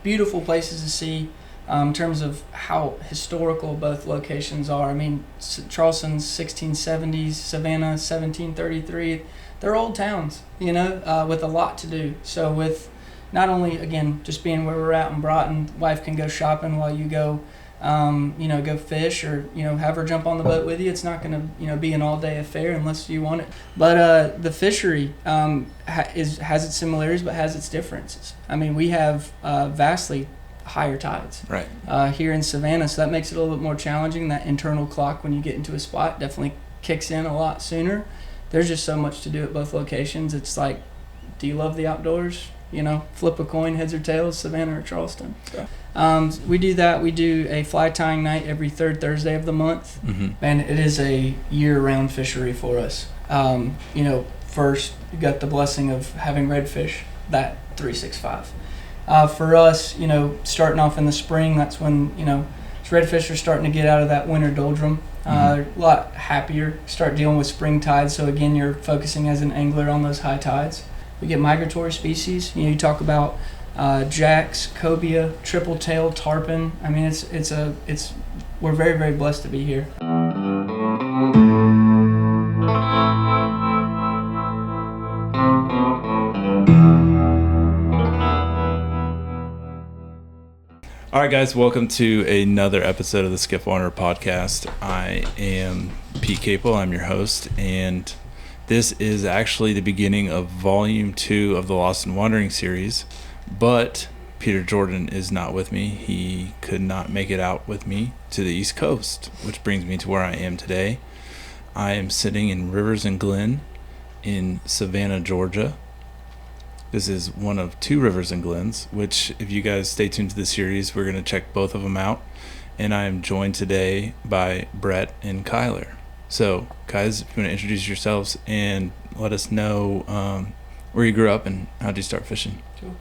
beautiful places to see. In terms of how historical both locations are. I mean, Charleston's 1670s, Savannah 1733. They're old towns, with a lot to do. So with not only, again, just being where we're at in Broughton, wife can go shopping while you go, go fish or, have her jump on the boat with you. It's not going to, be an all-day affair unless you want it. But the fishery has its similarities but has its differences. I mean, we have vastly higher tides here in Savannah, so that makes it a little bit more challenging. That internal clock when you get into a spot definitely kicks in a lot sooner. There's just so much to do at both locations. It's like, do you love the outdoors? Flip a coin, heads or tails, Savannah or Charleston. So we do that. We do a fly tying night every third Thursday of the month, and it is a year-round fishery for us. First you got the blessing of having redfish that 365. For us, starting off in the spring, that's when, redfish are starting to get out of that winter doldrum. They're a lot happier, start dealing with spring tides. So again, you're focusing as an angler on those high tides. We get migratory species. You talk about jacks, cobia, triple-tailed tarpon. I mean, we're very, very blessed to be here. All right, guys, welcome to another episode of the Skiff Wanderer Podcast. I am Pete Capel. I'm your host, and this is actually the beginning of Volume 2 of the Lost and Wandering series, but Peter Jordan is not with me. He could not make it out with me to the East Coast, which brings me to where I am today. I am sitting in Rivers and Glen in Savannah, Georgia. This is one of two Rivers and Glens, which if you guys stay tuned to the series, we're going to check both of them out. And I am joined today by Brett and Kyler. So, guys, if you want to introduce yourselves and let us know where you grew up and how did you start fishing? Cool.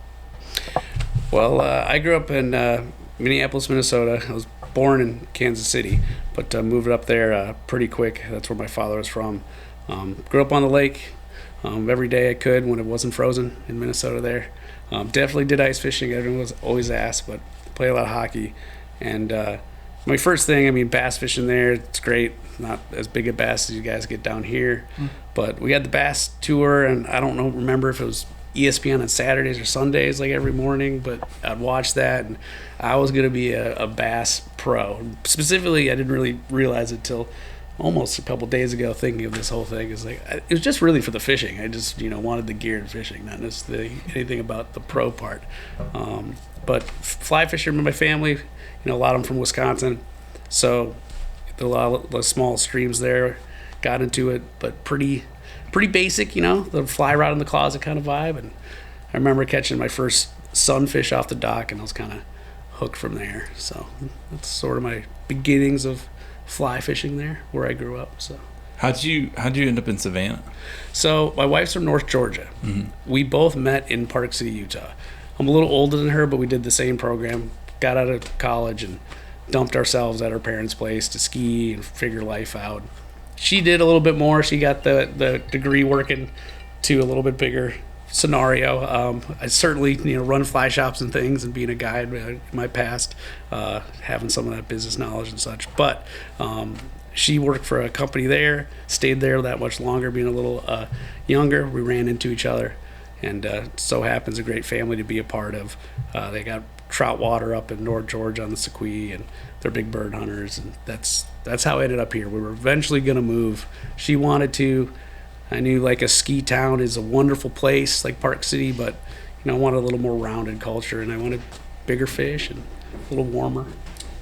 Well, I grew up in Minneapolis, Minnesota. I was born in Kansas City, but moved up there pretty quick. That's where my father was from. Grew up on the lake. Every day I could when it wasn't frozen in Minnesota there. Definitely did ice fishing. Everyone was always asked, but played a lot of hockey. And my first thing, bass fishing there, it's great. Not as big a bass as you guys get down here. But we had the bass tour, and I don't remember if it was ESPN on Saturdays or Sundays like every morning, but I'd watch that, and I was going to be a bass pro. Specifically, I didn't really realize it till almost a couple days ago, thinking of this whole thing. It was just really for the fishing. I just wanted the gear and fishing, not necessarily anything about the pro part. But fly fishing with my family, a lot of them from Wisconsin, so a lot of the small streams there, got into it, but pretty basic, the fly rod in the closet kind of vibe. And I remember catching my first sunfish off the dock, and I was kind of hooked from there. So that's sort of my beginnings of fly fishing there, where I grew up. So how'd you end up in Savannah? So my wife's from North Georgia. We both met in Park City, Utah. I'm a little older than her, but we did the same program. Got out of college and dumped ourselves at her parents' place to ski and figure life out. She did a little bit more. She got the degree working to a little bit bigger scenario. I certainly run fly shops and things, and being a guide in my past, having some of that business knowledge and such. But she worked for a company there, stayed there that much longer, being a little younger. We ran into each other, and so happens a great family to be a part of. They got trout water up in North Georgia on the Sequoia, and they're big bird hunters, and that's how I ended up here. We were eventually going to move. She wanted to. I knew like a ski town is a wonderful place like Park City, but I wanted a little more rounded culture, and I wanted bigger fish and a little warmer.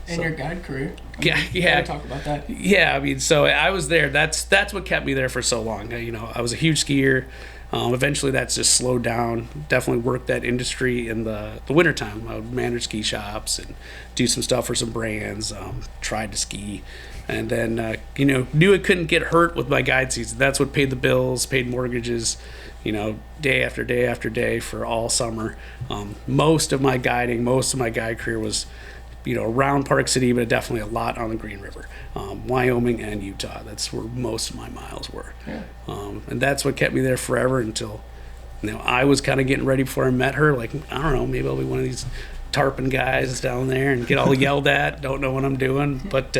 And your guide career. Yeah. Talk about that. Yeah, so I was there. That's what kept me there for so long. I was a huge skier. Eventually that's just slowed down. Definitely worked that industry in the wintertime. I would manage ski shops and do some stuff for some brands, tried to ski. And then, knew I couldn't get hurt with my guide season. That's what paid the bills, paid mortgages, day after day after day for all summer. Most of my guide career was, around Park City, but definitely a lot on the Green River, Wyoming and Utah. That's where most of my miles were. Yeah. And that's what kept me there forever until, I was kind of getting ready before I met her. Like, I don't know, maybe I'll be one of these tarpon guys down there and get all yelled at, don't know what I'm doing. But,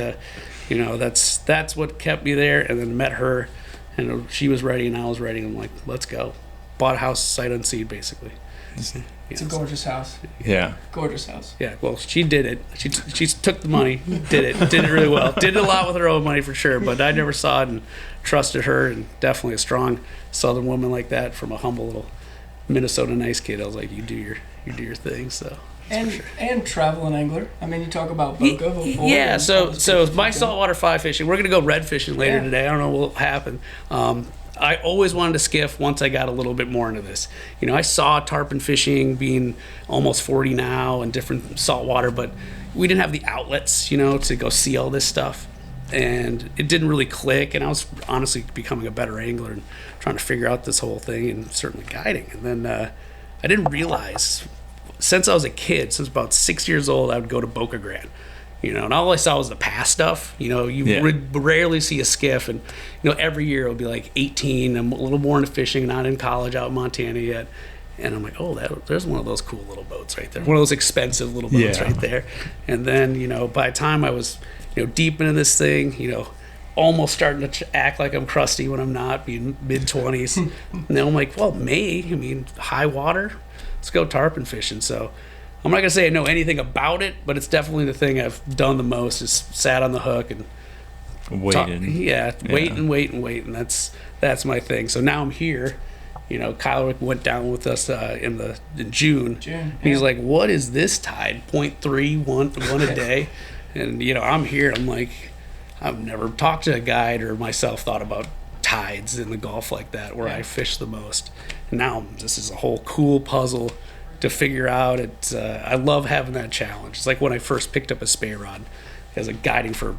that's what kept me there. And then met her, and she was ready and I was ready. And I'm like, let's go. Bought a house sight unseen, basically. It's a gorgeous house. Yeah. Gorgeous house. Yeah, well, she did it. She took the money, did it really well. Did it a lot with her own money for sure, but I never saw it and trusted her, and definitely a strong Southern woman like that from a humble little Minnesota nice kid. I was like, you do your thing, so. And traveling angler. I mean, you talk about Boca before. Yeah, so my saltwater fly fishing, we're going to go red fishing later today. I don't know what will happen. I always wanted to skiff once I got a little bit more into this. I saw tarpon fishing being almost 40 now and different saltwater, but we didn't have the outlets, to go see all this stuff. And it didn't really click, and I was honestly becoming a better angler and trying to figure out this whole thing and certainly guiding. And then I didn't realize, since I was a kid, since about 6 years old, I would go to Boca Grande. And all I saw was the past stuff. Would rarely see a skiff, and every year it would be like 18. I'm a little more into fishing, not in college out in Montana yet, and I'm like, oh, there's one of those cool little boats right there, one of those expensive little boats right there. And then by the time I was deep into this thing, almost starting to act like I'm crusty when I'm not, being mid-20s, and then I'm like, well, high water, let's go tarpon fishing. So I'm not going to say I know anything about it, but it's definitely the thing I've done the most, is sat on the hook and waited. Wait. And that's my thing. So now I'm here. Kyle went down with us in June. He's like, what is this tide? 0.3 a day. And, I'm here. I'm like, I've never talked to a guide or myself thought about tides in the Gulf like that, where I fish the most. And now this is a whole cool puzzle to figure out. I love having that challenge. It's like when I first picked up a spey rod as a guiding for,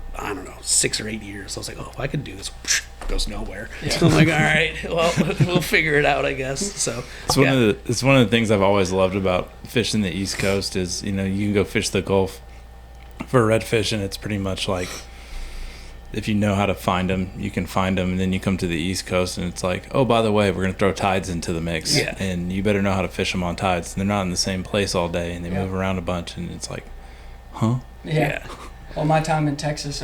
6 or 8 years. I was like, oh, if I could do this, it goes nowhere. So I'm like, all right, well, we'll figure it out, I guess. So it's one of the things I've always loved about fishing the East Coast is, you can go fish the Gulf for redfish, and it's pretty much like, if you know how to find them, you can find them. And then you come to the East Coast and it's like, oh, by the way, we're going to throw tides into the mix. Yeah. And you better know how to fish them on tides. And they're not in the same place all day, and they move around a bunch. And it's like, huh? Yeah. Well, my time in Texas,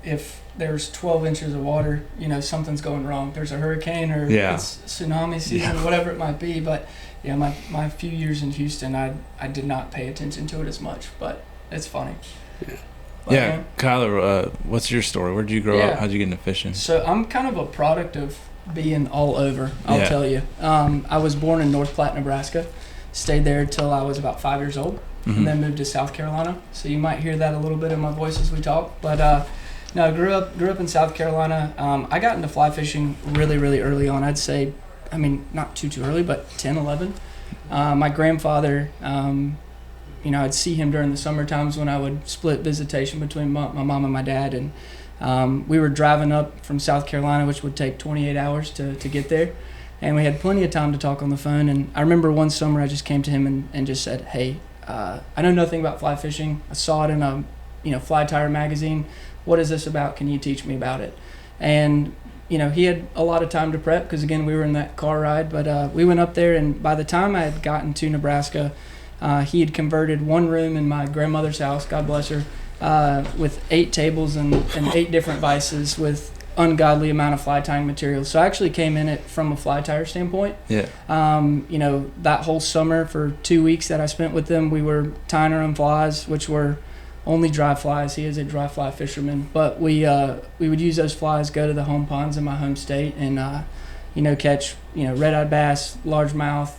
if there's 12 inches of water, something's going wrong. There's a hurricane or it's tsunami season, whatever it might be. But my few years in Houston, I did not pay attention to it as much, but it's funny. Yeah. Kyler, what's your story? Where did you grow up? How'd you get into fishing? So I'm kind of a product of being all over, I'll tell you. I was born in North Platte, Nebraska. Stayed there till I was about 5 years old, and then moved to South Carolina. So you might hear that a little bit in my voice as we talk. But no, I grew up in South Carolina. I got into fly fishing really, really early on. I'd say, not too early, but 10, 11. My grandfather... I'd see him during the summer times when I would split visitation between my mom and my dad, and we were driving up from South Carolina, which would take 28 hours to get there, and we had plenty of time to talk on the phone. And I remember one summer I just came to him and just said, hey, I know nothing about fly fishing. I saw it in a Fly Tire magazine. What is this about? Can you teach me about it? And he had a lot of time to prep because, again, we were in that car ride, but we went up there, and by the time I had gotten to Nebraska, he had converted one room in my grandmother's house, God bless her, with 8 tables and 8 different vices with ungodly amount of fly tying materials. So I actually came in it from a fly tire standpoint. Yeah. That whole summer for 2 weeks that I spent with them, we were tying our own flies, which were only dry flies. He is a dry fly fisherman. But we would use those flies, go to the home ponds in my home state, and catch red-eyed bass, largemouth,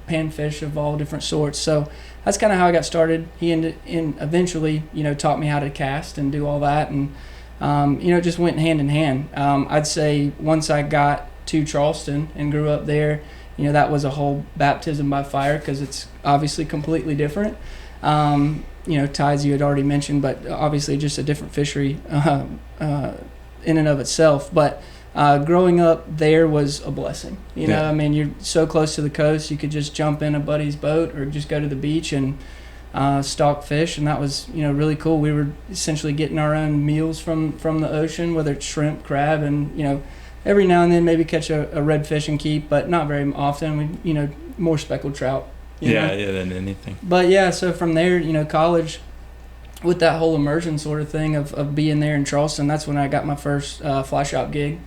panfish of all different sorts. So that's kind of how I got started. He eventually, taught me how to cast and do all that, and it just went hand in hand. I'd say once I got to Charleston and grew up there, that was a whole baptism by fire because it's obviously completely different. Tides you had already mentioned, but obviously just a different fishery in and of itself. But growing up there was a blessing. You're so close to the coast, you could just jump in a buddy's boat or just go to the beach and stalk fish, and that was really cool. We were essentially getting our own meals from the ocean, whether it's shrimp, crab, and every now and then maybe catch a redfish and keep, but not very often. We more speckled trout you know? Than anything. But yeah, so from there, college, with that whole immersion sort of thing of being there in Charleston, that's when I got my first fly shop gig.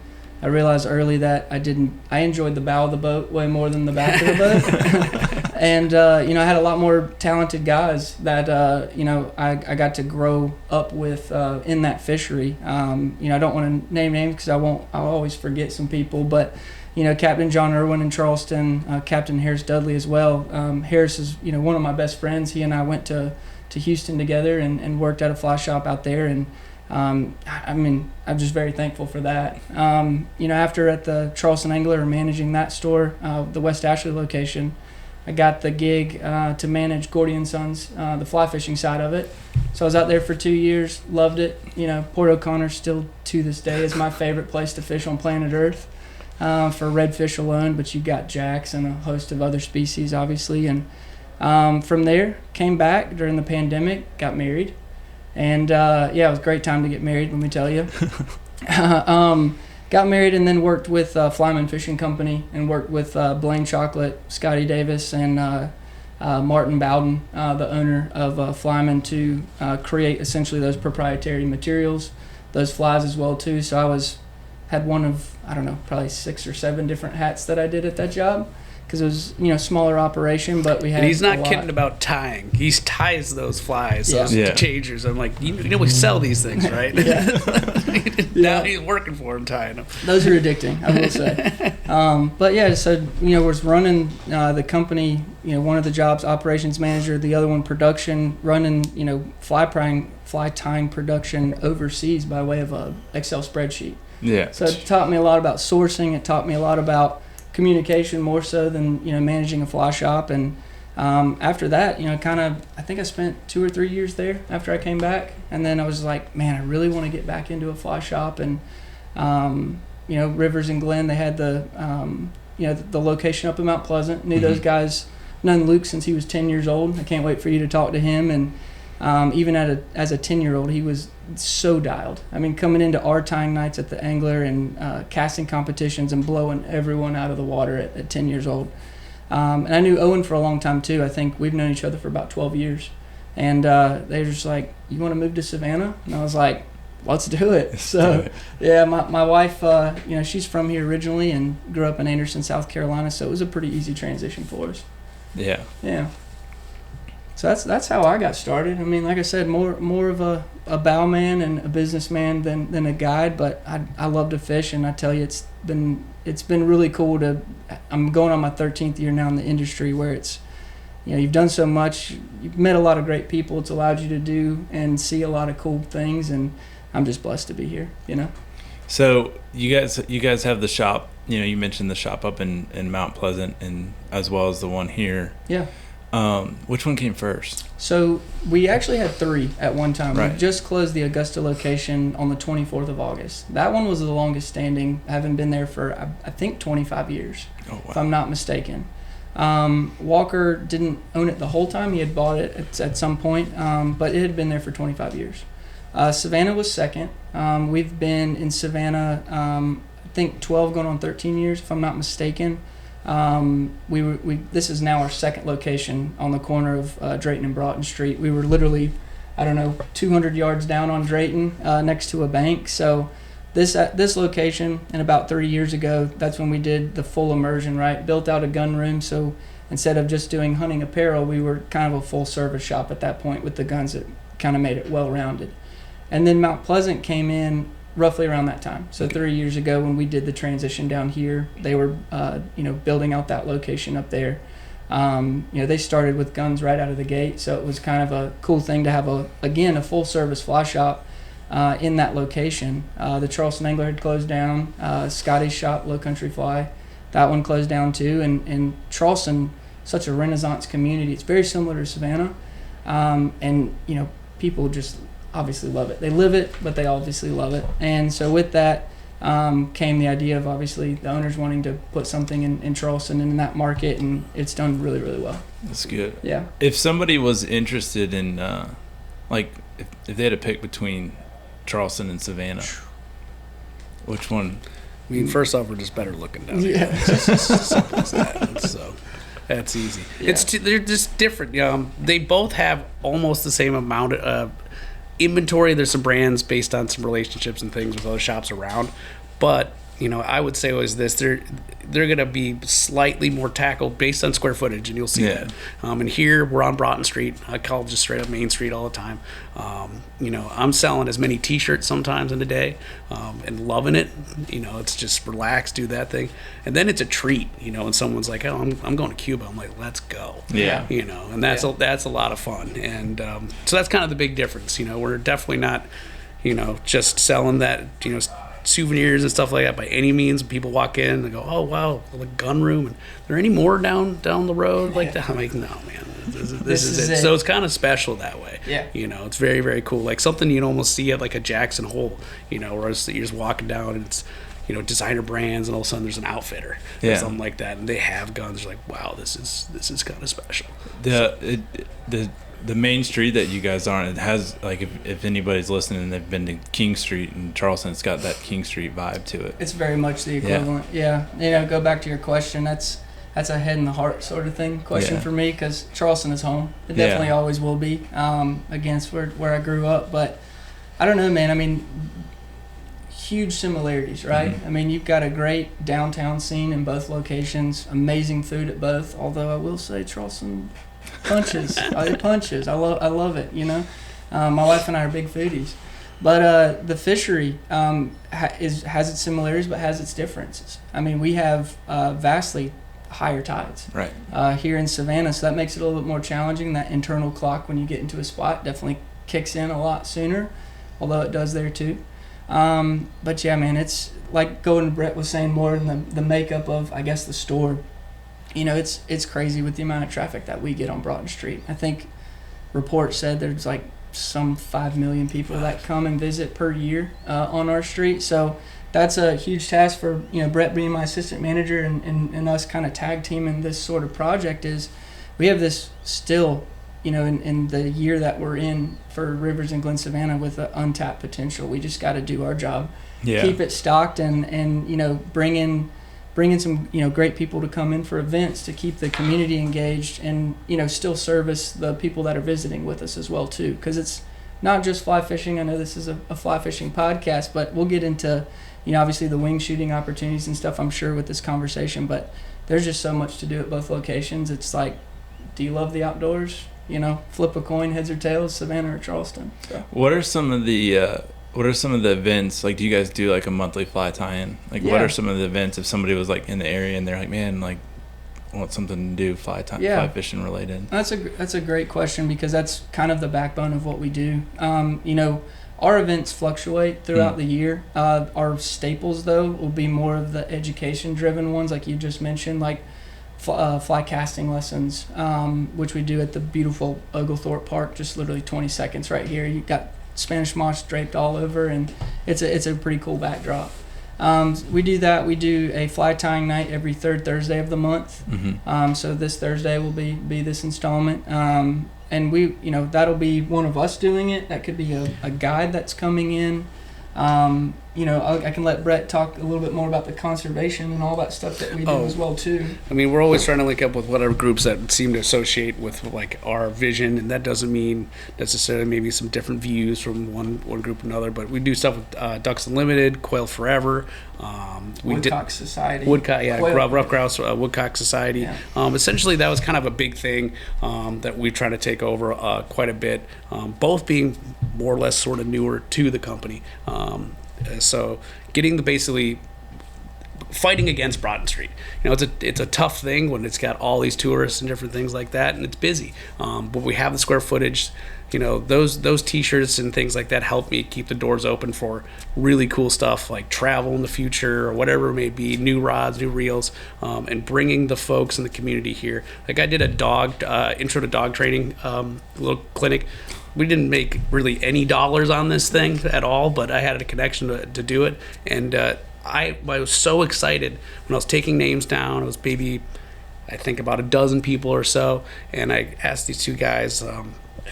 I realized early that I enjoyed the bow of the boat way more than the back of the boat. And, I had a lot more talented guys that, I got to grow up with in that fishery. I don't want to name names because I'll always forget some people, but, Captain John Irwin in Charleston, Captain Harris Dudley as well. Harris is, one of my best friends. He and I went to Houston together and worked at a fly shop out there. And, I'm just very thankful for that. After at the Charleston Angler managing that store, the West Ashley location, I got the gig to manage Gordy and Sons, the fly fishing side of it. So I was out there for 2 years, loved it. Port O'Connor still to this day is my favorite place to fish on planet Earth for redfish alone, but you've got jacks and a host of other species, obviously. And from there, came back during the pandemic, got married. And, it was a great time to get married, let me tell you. Got married and then worked with Flyman Fishing Company and worked with Blaine Chocolate, Scotty Davis, and Martin Bowden, the owner of Flyman, to create essentially those proprietary materials, those flies as well, too. So I had one of, probably 6 or 7 different hats that I did at that job. Because it was, smaller operation, but we had. And he's not kidding about tying. He ties those flies, those changers. I'm like, we sell these things, right? Now he's working for him tying them. Those are addicting, I will say. But yeah, so was running the company. One of the jobs operations manager, the other one production, running fly tying production overseas by way of a Excel spreadsheet. Yeah. So it taught me a lot about sourcing. It taught me a lot about communication more so than managing a fly shop. And after that, I think I spent 2 or 3 years there after I came back, and then I was like, man, I really want to get back into a fly shop. And Rivers and Glen, they had the location up in Mount Pleasant. Knew those guys, known Luke since he was 10 years old. I can't wait for you to talk to him. And even as a 10-year-old, he was so dialed. Coming into our tying nights at the Angler and casting competitions and blowing everyone out of the water at 10 years old. And I knew Owen for a long time too. I think we've known each other for about 12 years. And they were just like, you want to move to Savannah? And I was like, let's do it. So yeah, my wife, she's from here originally and grew up in Anderson, South Carolina. So it was a pretty easy transition for us. Yeah. Yeah. So that's how I got started. Like I said, more of a bowman and a businessman than a guide, but I love to fish, and I tell you, it's been really cool I'm going on my 13th year now in the industry, where it's, you've done so much, you've met a lot of great people, it's allowed you to do and see a lot of cool things, and I'm just blessed to be here, So you guys have the shop, you mentioned the shop up in Mount Pleasant, and as well as the one here. Yeah. Which one came first? So we actually had 3 at one time. Right. We just closed the Augusta location on the 24th of August. That one was the longest standing, having been there for, I think, 25 years, if I'm not mistaken. Walker didn't own it the whole time. He had bought it at some point, but it had been there for 25 years. Savannah was second. We've been in Savannah, I think, 12 going on 13 years, if I'm not mistaken. This is now our second location on the corner of Drayton and Broughton Street. We were literally, 200 yards down on Drayton, next to a bank. So this location, and about 30 years ago, that's when we did the full immersion, right? Built out a gun room. So instead of just doing hunting apparel, we were kind of a full service shop at that point with the guns that kind of made it well rounded. And then Mount Pleasant came in roughly around that time. So 3 years ago, when we did the transition down here, they were, building out that location up there. They started with guns right out of the gate. So it was kind of a cool thing to have a full service fly shop in that location. The Charleston Angler had closed down. Scotty's shop, Low Country Fly, that one closed down too. And Charleston, such a Renaissance community. It's very similar to Savannah. People just obviously love it. They live it, but they obviously love it. And so with that came the idea of obviously the owners wanting to put something in Charleston and in that market, and it's done really, really well. That's good. Yeah. If somebody was interested in, if they had to pick between Charleston and Savannah, which one? First off, we're just better looking down here. It's as simple as that. So, That's easy. Yeah. They're just different. They both have almost the same amount of inventory. There's some brands based on some relationships and things with other shops around, but I would say was this: they're going to be slightly more tackled based on square footage, and you'll see that. And here we're on Broughton Street. I call it just straight up Main Street all the time. I'm selling as many T-shirts sometimes in a day, and loving it. It's just relax, do that thing, and then it's a treat. When someone's like, "Oh, I'm going to Cuba," I'm like, "Let's go." Yeah. And that's a lot of fun, and so that's kind of the big difference. We're definitely not, just selling that, souvenirs and stuff like that by any means. People walk in and they go, "Oh wow, the gun room, and are there any more down the road like that?" I'm like, "No, man, this is it." So it's kind of special that way. Yeah. It's very, very cool. Like something you'd almost see at like a Jackson Hole, where you're just walking down and it's designer brands, and all of a sudden there's an outfitter or something like that, and they have guns. You're like, wow, this is kind of special. The main street that you guys are on, it has, like, if anybody's listening and they've been to King Street in Charleston, it's got that King Street vibe to it. It's very much the equivalent. Yeah. Go back to your question. That's a head in the heart sort of question for me, because Charleston is home. It definitely always will be. Against where I grew up, but I don't know, man. I mean, huge similarities, right? Mm-hmm. I mean, you've got a great downtown scene in both locations. Amazing food at both. Although I will say Charleston punches. It punches. I love it. My wife and I are big foodies, but the fishery has its similarities, but has its differences. I mean, we have vastly higher tides here in Savannah, so that makes it a little bit more challenging. That internal clock when you get into a spot definitely kicks in a lot sooner, although it does there too. But yeah, man, it's like Brett was saying, more in the makeup of, I guess, the store. It's crazy with the amount of traffic that we get on Broughton Street. I think reports said there's like some 5 million people that come and visit per year on our street. So that's a huge task for, Brett being my assistant manager and us kind of tag teaming this sort of project. Is we have this still, in the year that we're in for Rivers and Glen Savannah, with an untapped potential. We just got to do our job, keep it stocked, and bring in some great people to come in for events to keep the community engaged, and still service the people that are visiting with us as well too, because it's not just fly fishing. I know this is a fly fishing podcast, but we'll get into obviously the wing shooting opportunities and stuff, I'm sure, with this conversation, but there's just so much to do at both locations. It's like, do you love the outdoors? Flip a coin, heads or tails, Savannah or Charleston. So. What are some of the events? Like, do you guys do like a monthly fly tie-in? Like, what are some of the events if somebody was like in the area and they're like, man, like, I want something to do fly fishing related? That's a great question, because that's kind of the backbone of what we do. Our events fluctuate throughout the year. Our staples, though, will be more of the education-driven ones, like you just mentioned, like fly casting lessons, which we do at the beautiful Oglethorpe Park, just literally 20 seconds right here. You got Spanish moss draped all over, and it's a pretty cool backdrop. We do that. We do a fly tying night every third Thursday of the month. Mm-hmm. So this Thursday will be this installment. And we, that'll be one of us doing it. That could be a guide that's coming in. I can let Brett talk a little bit more about the conservation and all that stuff that we do as well too. I mean, we're always trying to link up with whatever groups that seem to associate with like our vision, and that doesn't mean necessarily maybe some different views from one group or another. But we do stuff with Ducks Unlimited, Quail Forever, Woodcock Society, Rough Grouse Woodcock Society. Yeah. Essentially, that was kind of a big thing that we try to take over quite a bit. Both being more or less sort of newer to the company. So getting basically fighting against Broughton Street. It's a tough thing when it's got all these tourists and different things like that, and it's busy. But we have the square footage. Those T-shirts and things like that help me keep the doors open for really cool stuff like travel in the future or whatever it may be, new rods, new reels, and bringing the folks in the community here. Like I did a intro to dog training little clinic. We didn't make really any dollars on this thing at all, but I had a connection to do it, and I was so excited when I was taking names down. It was maybe, I think, about a dozen people or so, and I asked these two guys,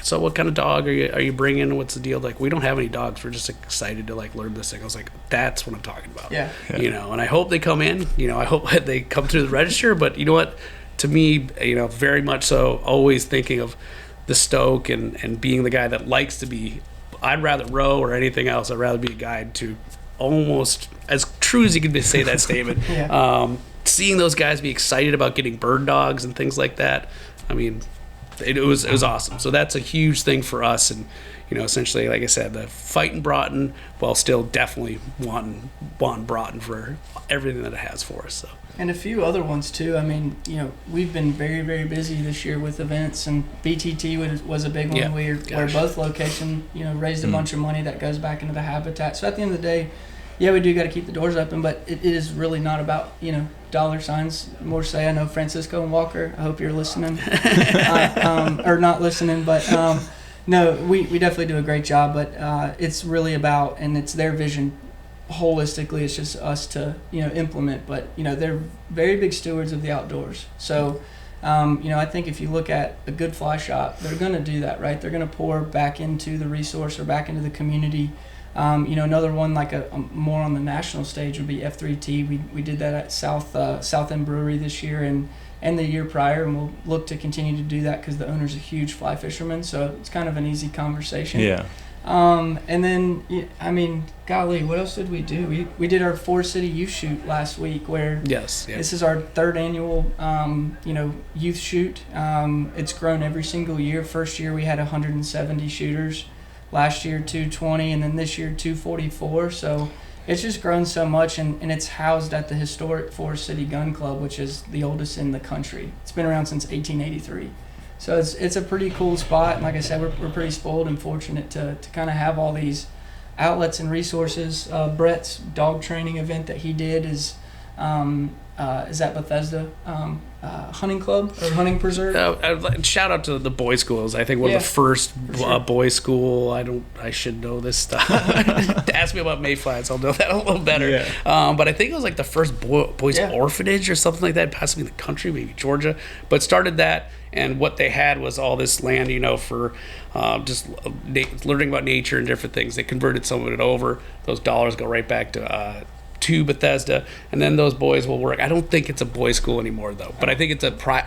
so what kind of dog are you bringing? What's the deal? Like, we don't have any dogs. We're just excited to like learn this thing. I was like, that's what I'm talking about. Yeah. And I hope they come in. I hope they come through the register. But you know what? to me, very much so, always thinking of the stoke and being the guy that likes to be. I'd rather row or anything else. I'd rather be a guide to almost as true as you can say that statement. Yeah. Seeing those guys be excited about getting bird dogs and things like that. I mean, it was awesome. So that's a huge thing for us, and essentially, like I said, the fighting Broughton while still definitely wanting Broughton for everything that it has for us. So. And a few other ones too. I mean, we've been very, very busy this year with events, and BTT was a big one. Yeah. Where both locations, raised a bunch of money that goes back into the habitat. So at the end of the day, yeah, we do got to keep the doors open, but it is really not about dollar signs. More say, I know Francisco and Walker. I hope you're listening, or not listening, but no, we definitely do a great job. But it's really about, and it's their vision. Holistically, it's just us to implement, but they're very big stewards of the outdoors. So I think if you look at a good fly shop, they're going to do that, right? They're going to pour back into the resource or back into the community. Another one like a more on the national stage would be F3T. We did that at South End Brewery this year and the year prior, and we'll look to continue to do that because the owner's a huge fly fisherman, so it's kind of an easy conversation. Yeah. And then, golly, what else did we do? We did our 4-city youth shoot last week where Yes. This is our third annual, youth shoot. It's grown every single year. First year we had 170 shooters. Last year 220, and then this year 244. So it's just grown so much, and it's housed at the historic Forest City Gun Club, which is the oldest in the country. It's been around since 1883. So it's a pretty cool spot, and like I said, we're pretty spoiled and fortunate to kind of have all these outlets and resources. Brett's dog training event that he did is at Bethesda Hunting Club or Hunting Preserve. Shout out to the boys' schools. I think one of the first boys' school. I should know this stuff. Ask me about mayflies, I'll know that a little better. Yeah. But I think it was like the first boys' orphanage or something like that, possibly in the country, maybe Georgia. But started that, and what they had was all this land, for just learning about nature and different things. They converted some of it over. Those dollars go right back to Bethesda, and then those boys will work. I don't think it's a boys' school anymore, though, but I think it's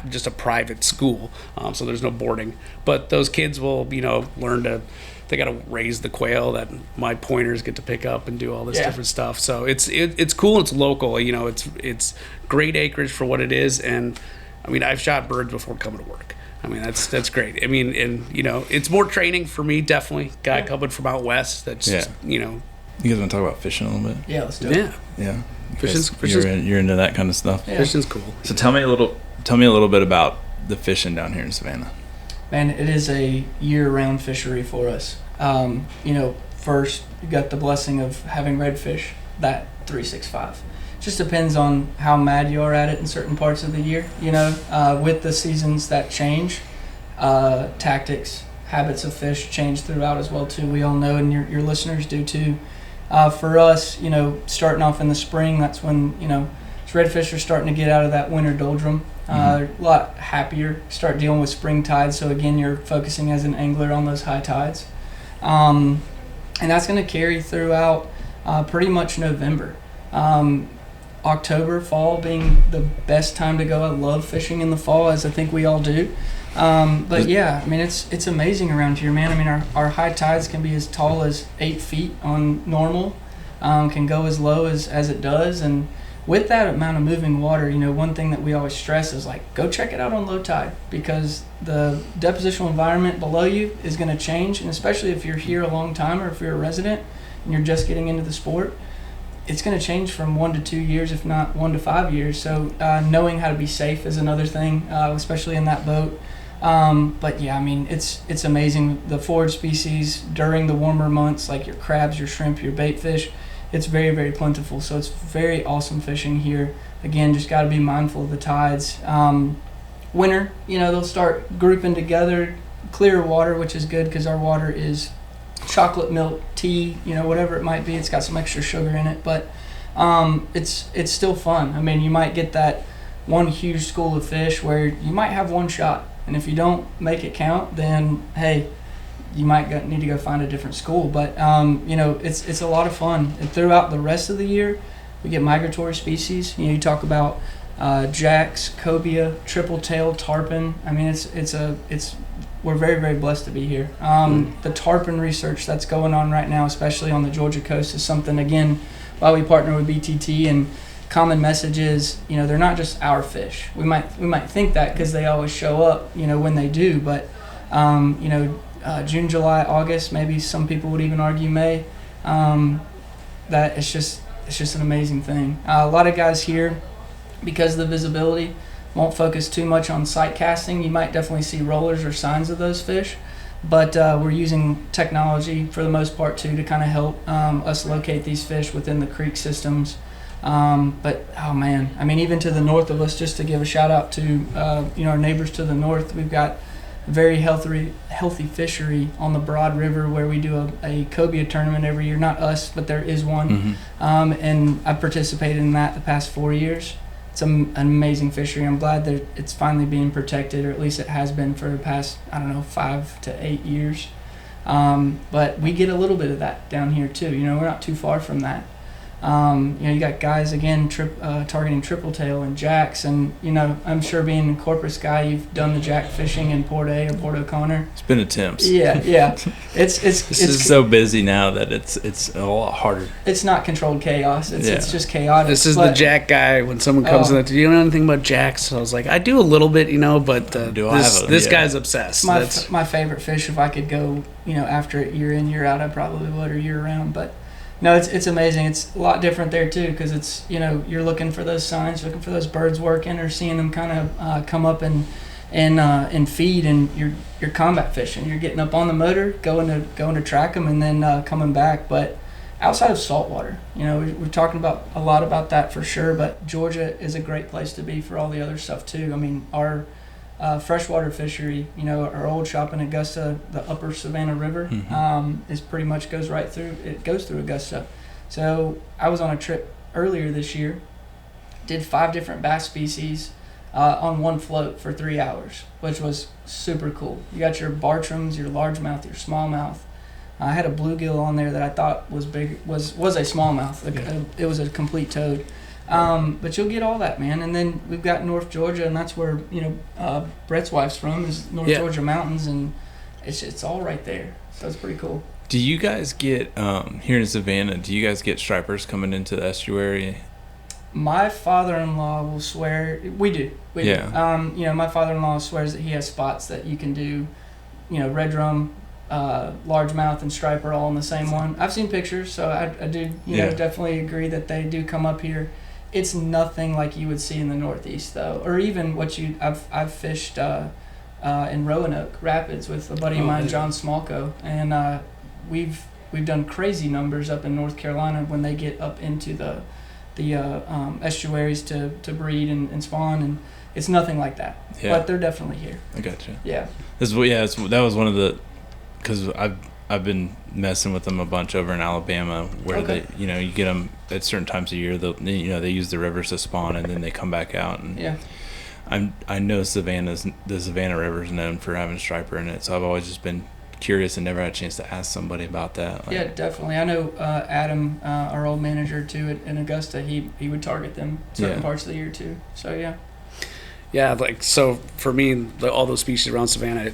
just a private school, so there's no boarding. But those kids will, learn they got to raise the quail that my pointers get to pick up and do all this different stuff. So it's cool. It's local. It's great acreage for what it is, and I've shot birds before coming to work. That's great. And it's more training for me, definitely. Guy coming from out west. That's just, You guys want to talk about fishing a little bit? Yeah, let's do it. Yeah. Fishing's You're into that kind of stuff. Yeah. Fishing's cool. So tell me a little bit about the fishing down here in Savannah. Man, it is a year-round fishery for us. First you got the blessing of having redfish, that 365. Just depends on how mad you are at it in certain parts of the year. With the seasons that change, tactics, habits of fish change throughout as well too. We all know, and your listeners do too. For us, starting off in the spring, that's when redfish are starting to get out of that winter doldrum. A lot happier, start dealing with spring tides. So again, you're focusing as an angler on those high tides, and that's going to carry throughout pretty much November. October, fall being the best time to go. I love fishing in the fall, as I think we all do. But yeah, it's amazing around here, man. Our high tides can be as tall as 8 feet on normal, can go as low as it does. And with that amount of moving water, one thing that we always stress is go check it out on low tide, because the depositional environment below you is going to change. And especially if you're here a long time, or if you're a resident and you're just getting into the sport, it's going to change from 1 to 2 years, if not 1 to 5 years. So knowing how to be safe is another thing, especially in that boat. But yeah, it's amazing. The forage species during the warmer months, like your crabs, your shrimp, your bait fish, it's very, very plentiful. So it's very awesome fishing here. Again, just got to be mindful of the tides. Winter, they'll start grouping together, clear water, which is good because our water is chocolate milk, tea, whatever it might be. It's got some extra sugar in it, but it's still fun. You might get that one huge school of fish where you might have one shot, and if you don't make it count, then hey, you might need to go find a different school. But it's a lot of fun. And throughout the rest of the year, we get migratory species. You talk about jacks, cobia, triple tail, tarpon. I mean, we're very, very blessed to be here. The tarpon research that's going on right now, especially on the Georgia coast, is something, again, while we partner with BTT, and common message is, they're not just our fish. We might think that because they always show up, when they do, but, June, July, August, maybe some people would even argue May, that it's just an amazing thing. A lot of guys here, because of the visibility, won't focus too much on sight casting. You might definitely see rollers or signs of those fish, but we're using technology for the most part too to kind of help us locate these fish within the creek systems. But oh man, I mean, even to the north of us, just to give a shout out to our neighbors to the north, we've got a very healthy fishery on the Broad River where we do a cobia tournament every year. Not us, but there is one, and I've participated in that the past 4 years. It's an amazing fishery. I'm glad that it's finally being protected, or at least it has been for the past, 5 to 8 years. But we get a little bit of that down here too. We're not too far from that. You got guys, again, targeting triple tail and jacks, and I'm sure being a Corpus guy, you've done the jack fishing in Port A or Port O'Connor. It's been attempts. Yeah. It's so busy now that it's a lot harder. It's not controlled chaos. It's just chaotic. This is the jack guy. When someone comes in, do you know anything about jacks? So I was like, I do a little bit, but this guy's obsessed. My favorite fish. If I could go, after it year in, year out, I probably would, or year round, but. No, it's amazing. It's a lot different there too, because it's you're looking for those signs, looking for those birds working, or seeing them kind of come up and feed, and you're combat fishing. You're getting up on the motor, going to track them, and then coming back. But outside of saltwater, we're talking about a lot about that for sure. But Georgia is a great place to be for all the other stuff too. I mean, our freshwater fishery, our old shop in Augusta, the upper Savannah River, is pretty much goes through Augusta. So I was on a trip earlier this year, did 5 different bass species on one float for 3 hours, which was super cool. You got your Bartrams, your largemouth, your smallmouth. I had a bluegill on there that I thought was big, was a smallmouth. Yeah. It was a complete toad. But you'll get all that, man. And then we've got North Georgia, and that's where Brett's wife's from, is North Georgia mountains, and it's all right there. So it's pretty cool. Do you guys get here in Savannah? Do you guys get stripers coming into the estuary? My father-in-law will swear we do. We do. My father-in-law swears that he has spots that you can do, red drum, largemouth, and striper all in the same one. I've seen pictures, so I do definitely agree that they do come up here. It's nothing like you would see in the Northeast, though, or even what I've fished in Roanoke Rapids with a buddy of mine, John Smolko, and we've done crazy numbers up in North Carolina when they get up into the estuaries to breed and spawn, and it's nothing like that. Yeah. But they're definitely here. I gotcha. Yeah. That was one of the, because I've been messing with them a bunch over in Alabama, where they, you get them at certain times of year. They use the rivers to spawn, and then they come back out. And I know the Savannah River is known for having striper in it, so I've always just been curious and never had a chance to ask somebody about that. Yeah, definitely. I know Adam, our old manager too in Augusta, he would target them certain parts of the year too. So yeah, so for me, all those species around Savannah,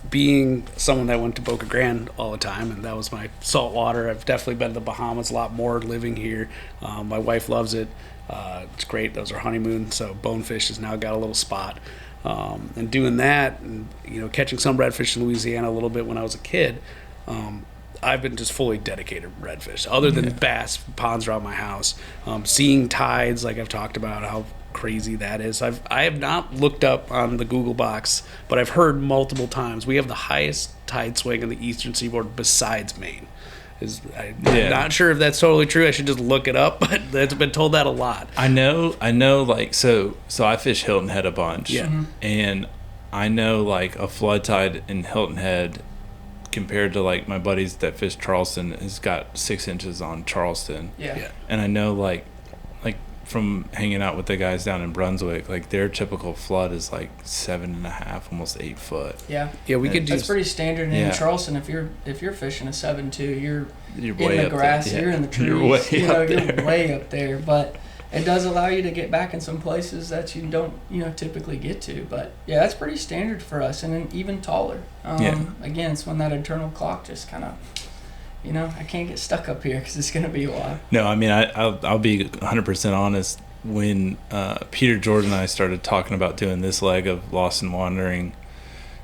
being someone that went to Boca Grande all the time, and that was my saltwater. I've definitely been to the Bahamas a lot more living here. My wife loves it. It's great. That was our honeymoon. So bonefish has now got a little spot. And doing that, and catching some redfish in Louisiana a little bit when I was a kid, I've been just fully dedicated to redfish. Other than bass ponds around my house, seeing tides, like I've talked about, how crazy that is. I have not looked up on the Google box, but I've heard multiple times we have the highest tide swing in the eastern seaboard besides Maine. I'm not sure if that's totally true. I should just look it up, but it's been told that a lot. I know. So I fish Hilton Head a bunch, and I know a flood tide in Hilton Head compared to my buddies that fish Charleston has got 6 inches on Charleston. Yeah. And I know from hanging out with the guys down in Brunswick, their typical flood is 7.5, almost 8 foot. Yeah, we could do. That's pretty standard in Charleston. If you're fishing a 7.2, you're way in the grass, there. you're in the trees. You're way up there. You're way up there. But it does allow you to get back in some places that you don't, typically get to. But yeah, that's pretty standard for us, and then even taller. Again, it's when that internal clock just kind of, I can't get stuck up here because it's going to be a while. No, I mean, I'll be 100% honest. When Peter, George, and I started talking about doing this leg of Lost and Wandering,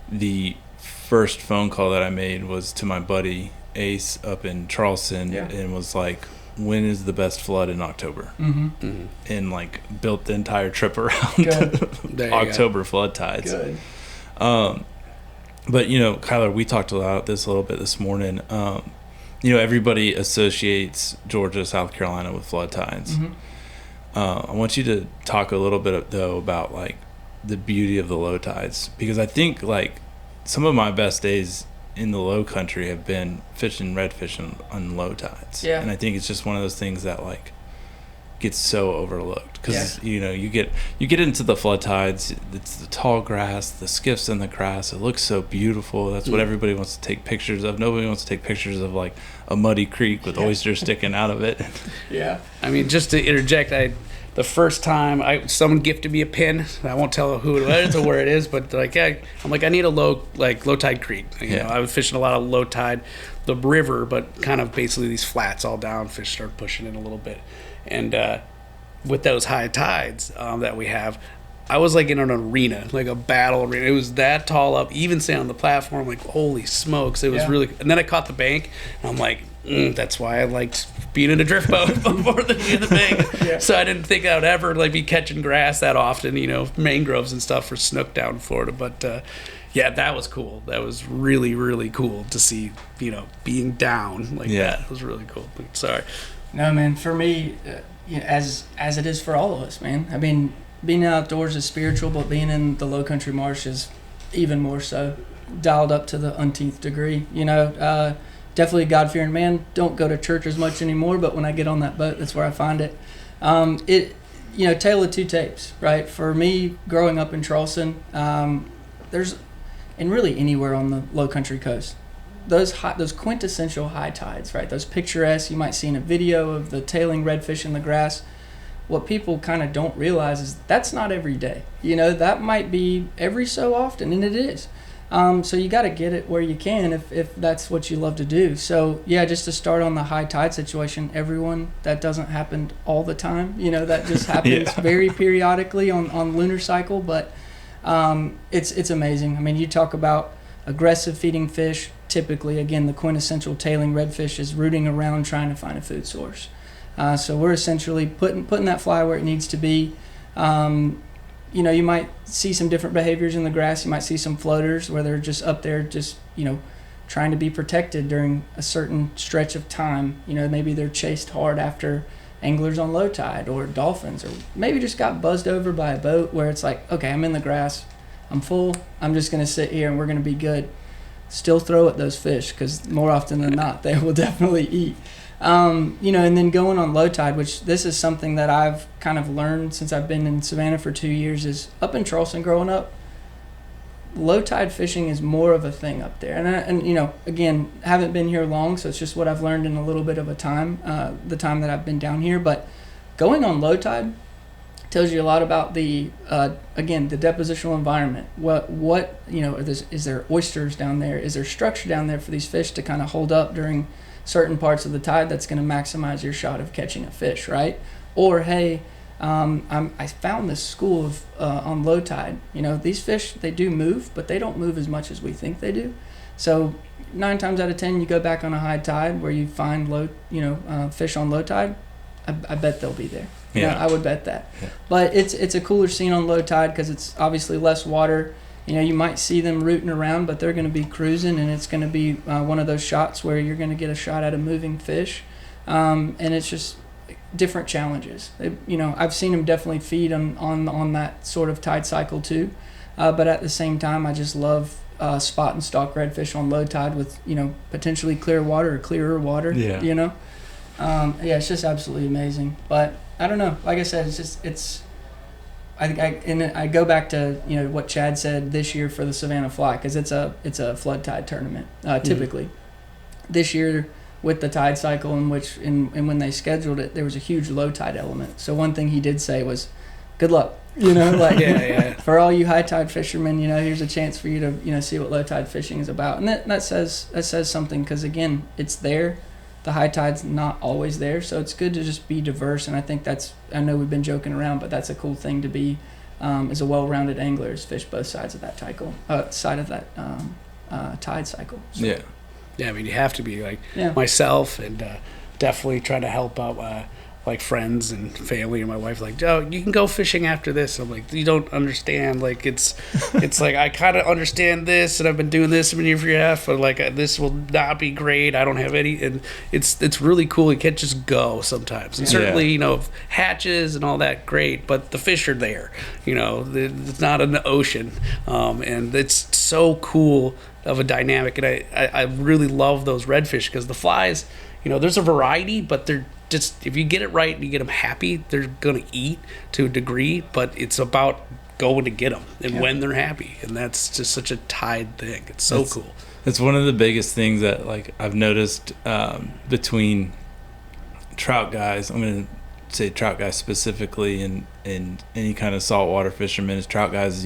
the first phone call that I made was to my buddy Ace up in Charleston, and was like, when is the best flood in October? And like built the entire trip around October flood tides. Good. But Kyler, we talked about this a little bit this morning. Everybody associates Georgia, South Carolina with flood tides. I want you to talk a little bit though about like the beauty of the low tides, because I think like some of my best days in the low country have been fishing redfish on low tides. And I think it's just one of those things that like gets so overlooked, because you get into the flood tides, it's the tall grass, the skiffs in the grass, it looks so beautiful. That's what everybody wants to take pictures of. Nobody wants to take pictures of like a muddy creek with oysters sticking out of it. I mean, just to interject, the first time someone gifted me a pin, I won't tell who it is or where it is, but I'm like, I need a low tide creek. I was fishing a lot of low tide, the river, but kind of basically these flats all down. Fish start pushing in a little bit, and with those high tides that we have, I was like in an arena, like a battle arena. It was that tall up, even staying on the platform, like holy smokes, it was really. And then I caught the bank, and I'm like, that's why I liked being in a drift boat more than being in the bank. So I didn't think I would ever like be catching grass that often, mangroves and stuff for snook down in Florida. But that was cool. That was really, really cool to see, being down like that. It was really cool. Sorry. No, man, for me, as it is for all of us, man. I mean, being outdoors is spiritual, but being in the low country marsh is even more so, dialed up to the umpteenth degree. Definitely a God-fearing man. Don't go to church as much anymore, but when I get on that boat, that's where I find it. Tale of two tapes, right? For me, growing up in Charleston, and really anywhere on the low country coast, those quintessential high tides, right? Those picturesque, you might see in a video of the tailing redfish in the grass. What people kind of don't realize is that's not every day. That might be every so often, and it is. So you got to get it where you can if that's what you love to do. So just to start on the high tide situation, everyone, that doesn't happen all the time. That just happens very periodically on lunar cycle, but it's amazing. I mean, you talk about aggressive feeding fish. Typically, again, the quintessential tailing redfish is rooting around trying to find a food source. So we're essentially putting that fly where it needs to be. You might see some different behaviors in the grass. You might see some floaters where they're just up there trying to be protected during a certain stretch of time. Maybe they're chased hard after anglers on low tide, or dolphins, or maybe just got buzzed over by a boat where it's like, okay, I'm in the grass, I'm full, I'm just going to sit here and we're going to be good. Still throw at those fish, because more often than not, they will definitely eat. And then going on low tide, which this is something that I've kind of learned since I've been in Savannah for 2 years, is up in Charleston growing up, low tide fishing is more of a thing up there. And again, haven't been here long, so it's just what I've learned in a little bit of a time, the time that I've been down here. But going on low tide tells you a lot about the depositional environment. Is there oysters down there? Is there structure down there for these fish to kind of hold up during certain parts of the tide that's going to maximize your shot of catching a fish, right? Or hey, I found this school of on low tide. These fish, they do move, but they don't move as much as we think they do. So 9 times out of 10, you go back on a high tide where you find fish on low tide. I bet they'll be there. I would bet that. Yeah. But it's a cooler scene on low tide because it's obviously less water. You might see them rooting around, but they're going to be cruising, and it's going to be one of those shots where you're going to get a shot at a moving fish, and it's just different challenges. I've seen them definitely feed on that sort of tide cycle too, but at the same time, I just love spot and stalk redfish on low tide with potentially clear water or clearer water. Yeah. It's just absolutely amazing. But I don't know. Like I said, I go back to what Chad said this year for the Savannah Fly, because it's a flood tide tournament typically. This year with the tide cycle, and when they scheduled it, there was a huge low tide element. So one thing he did say was, "Good luck." For all you high tide fishermen, here's a chance for you to see what low tide fishing is about, and that says something, because again, it's there. The high tide's not always there, so it's good to just be diverse. And I think I know we've been joking around, but that's a cool thing to be as a well-rounded angler, is fish both sides of that tide cycle. So. Yeah, I mean, you have to be like myself, and definitely try to help out like friends and family, and my wife like, "Oh, you can go fishing after this." I'm like, "You don't understand. Like it's like I kind of understand this, and I've been doing this for half, but like this will not be great. I don't have any." And it's really cool. You can't just go sometimes. And certainly, hatches and all that, great, but the fish are there. It's not in the ocean, and it's so cool of a dynamic. And I really love those redfish, because the flies, there's a variety, but they're just, if you get it right and you get them happy, they're going to eat to a degree, but it's about going to get them and when they're happy. And that's just such a tide thing. It's so cool. It's one of the biggest things that I've noticed between trout guys. I'm going to say trout guys specifically, and any kind of saltwater fishermen, is trout guys,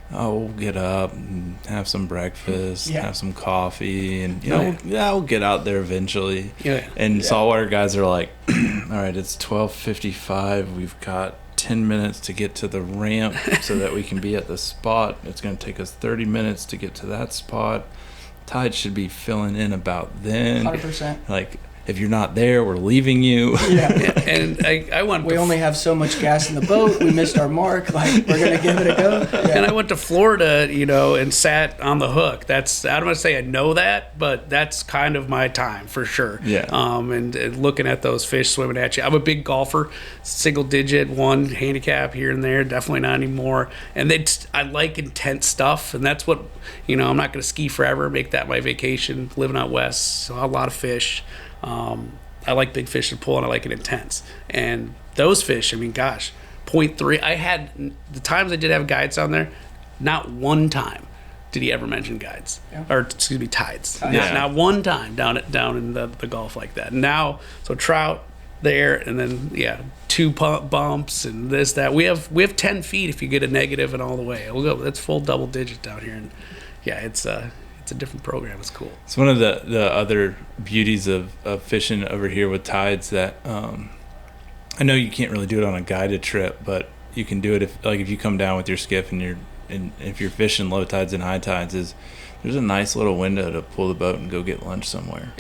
we'll get up and have some breakfast, have some coffee, and we'll get out there eventually. And saltwater guys are like, all right, it's 12:55. We've got 10 minutes to get to the ramp so that we can be at the spot. It's going to take us 30 minutes to get to that spot. Tide should be filling in about then. 100%. Like, if you're not there, we're leaving you. And I went. We only have so much gas in the boat. We missed our mark. Like, we're gonna give it a go. And I went to Florida, and sat on the hook. I don't want to say I know that, but that's kind of my time for sure. And looking at those fish swimming at you. I'm a big golfer, single digit, one handicap here and there. Definitely not anymore. And I like intense stuff, and that's what I'm not gonna ski forever. Make that my vacation. Living out west, so a lot of fish. I like big fish to pull, and I like it intense. And those fish, I mean, gosh, 0.3. I had the times I did have guides on there, not one time did he ever mention guides, or excuse me, tides. Not one time down in the Gulf like that. Now, so trout there, and then 2 bumps and this, that. We have 10 feet if you get a negative and all the way. We'll go. That's full double digit down here, and it's a different program. It's cool. It's one of the other beauties of fishing over here with tides that I know you can't really do it on a guided trip, but you can do it if you come down with your skiff and if you're fishing low tides and high tides, there's a nice little window to pull the boat and go get lunch somewhere.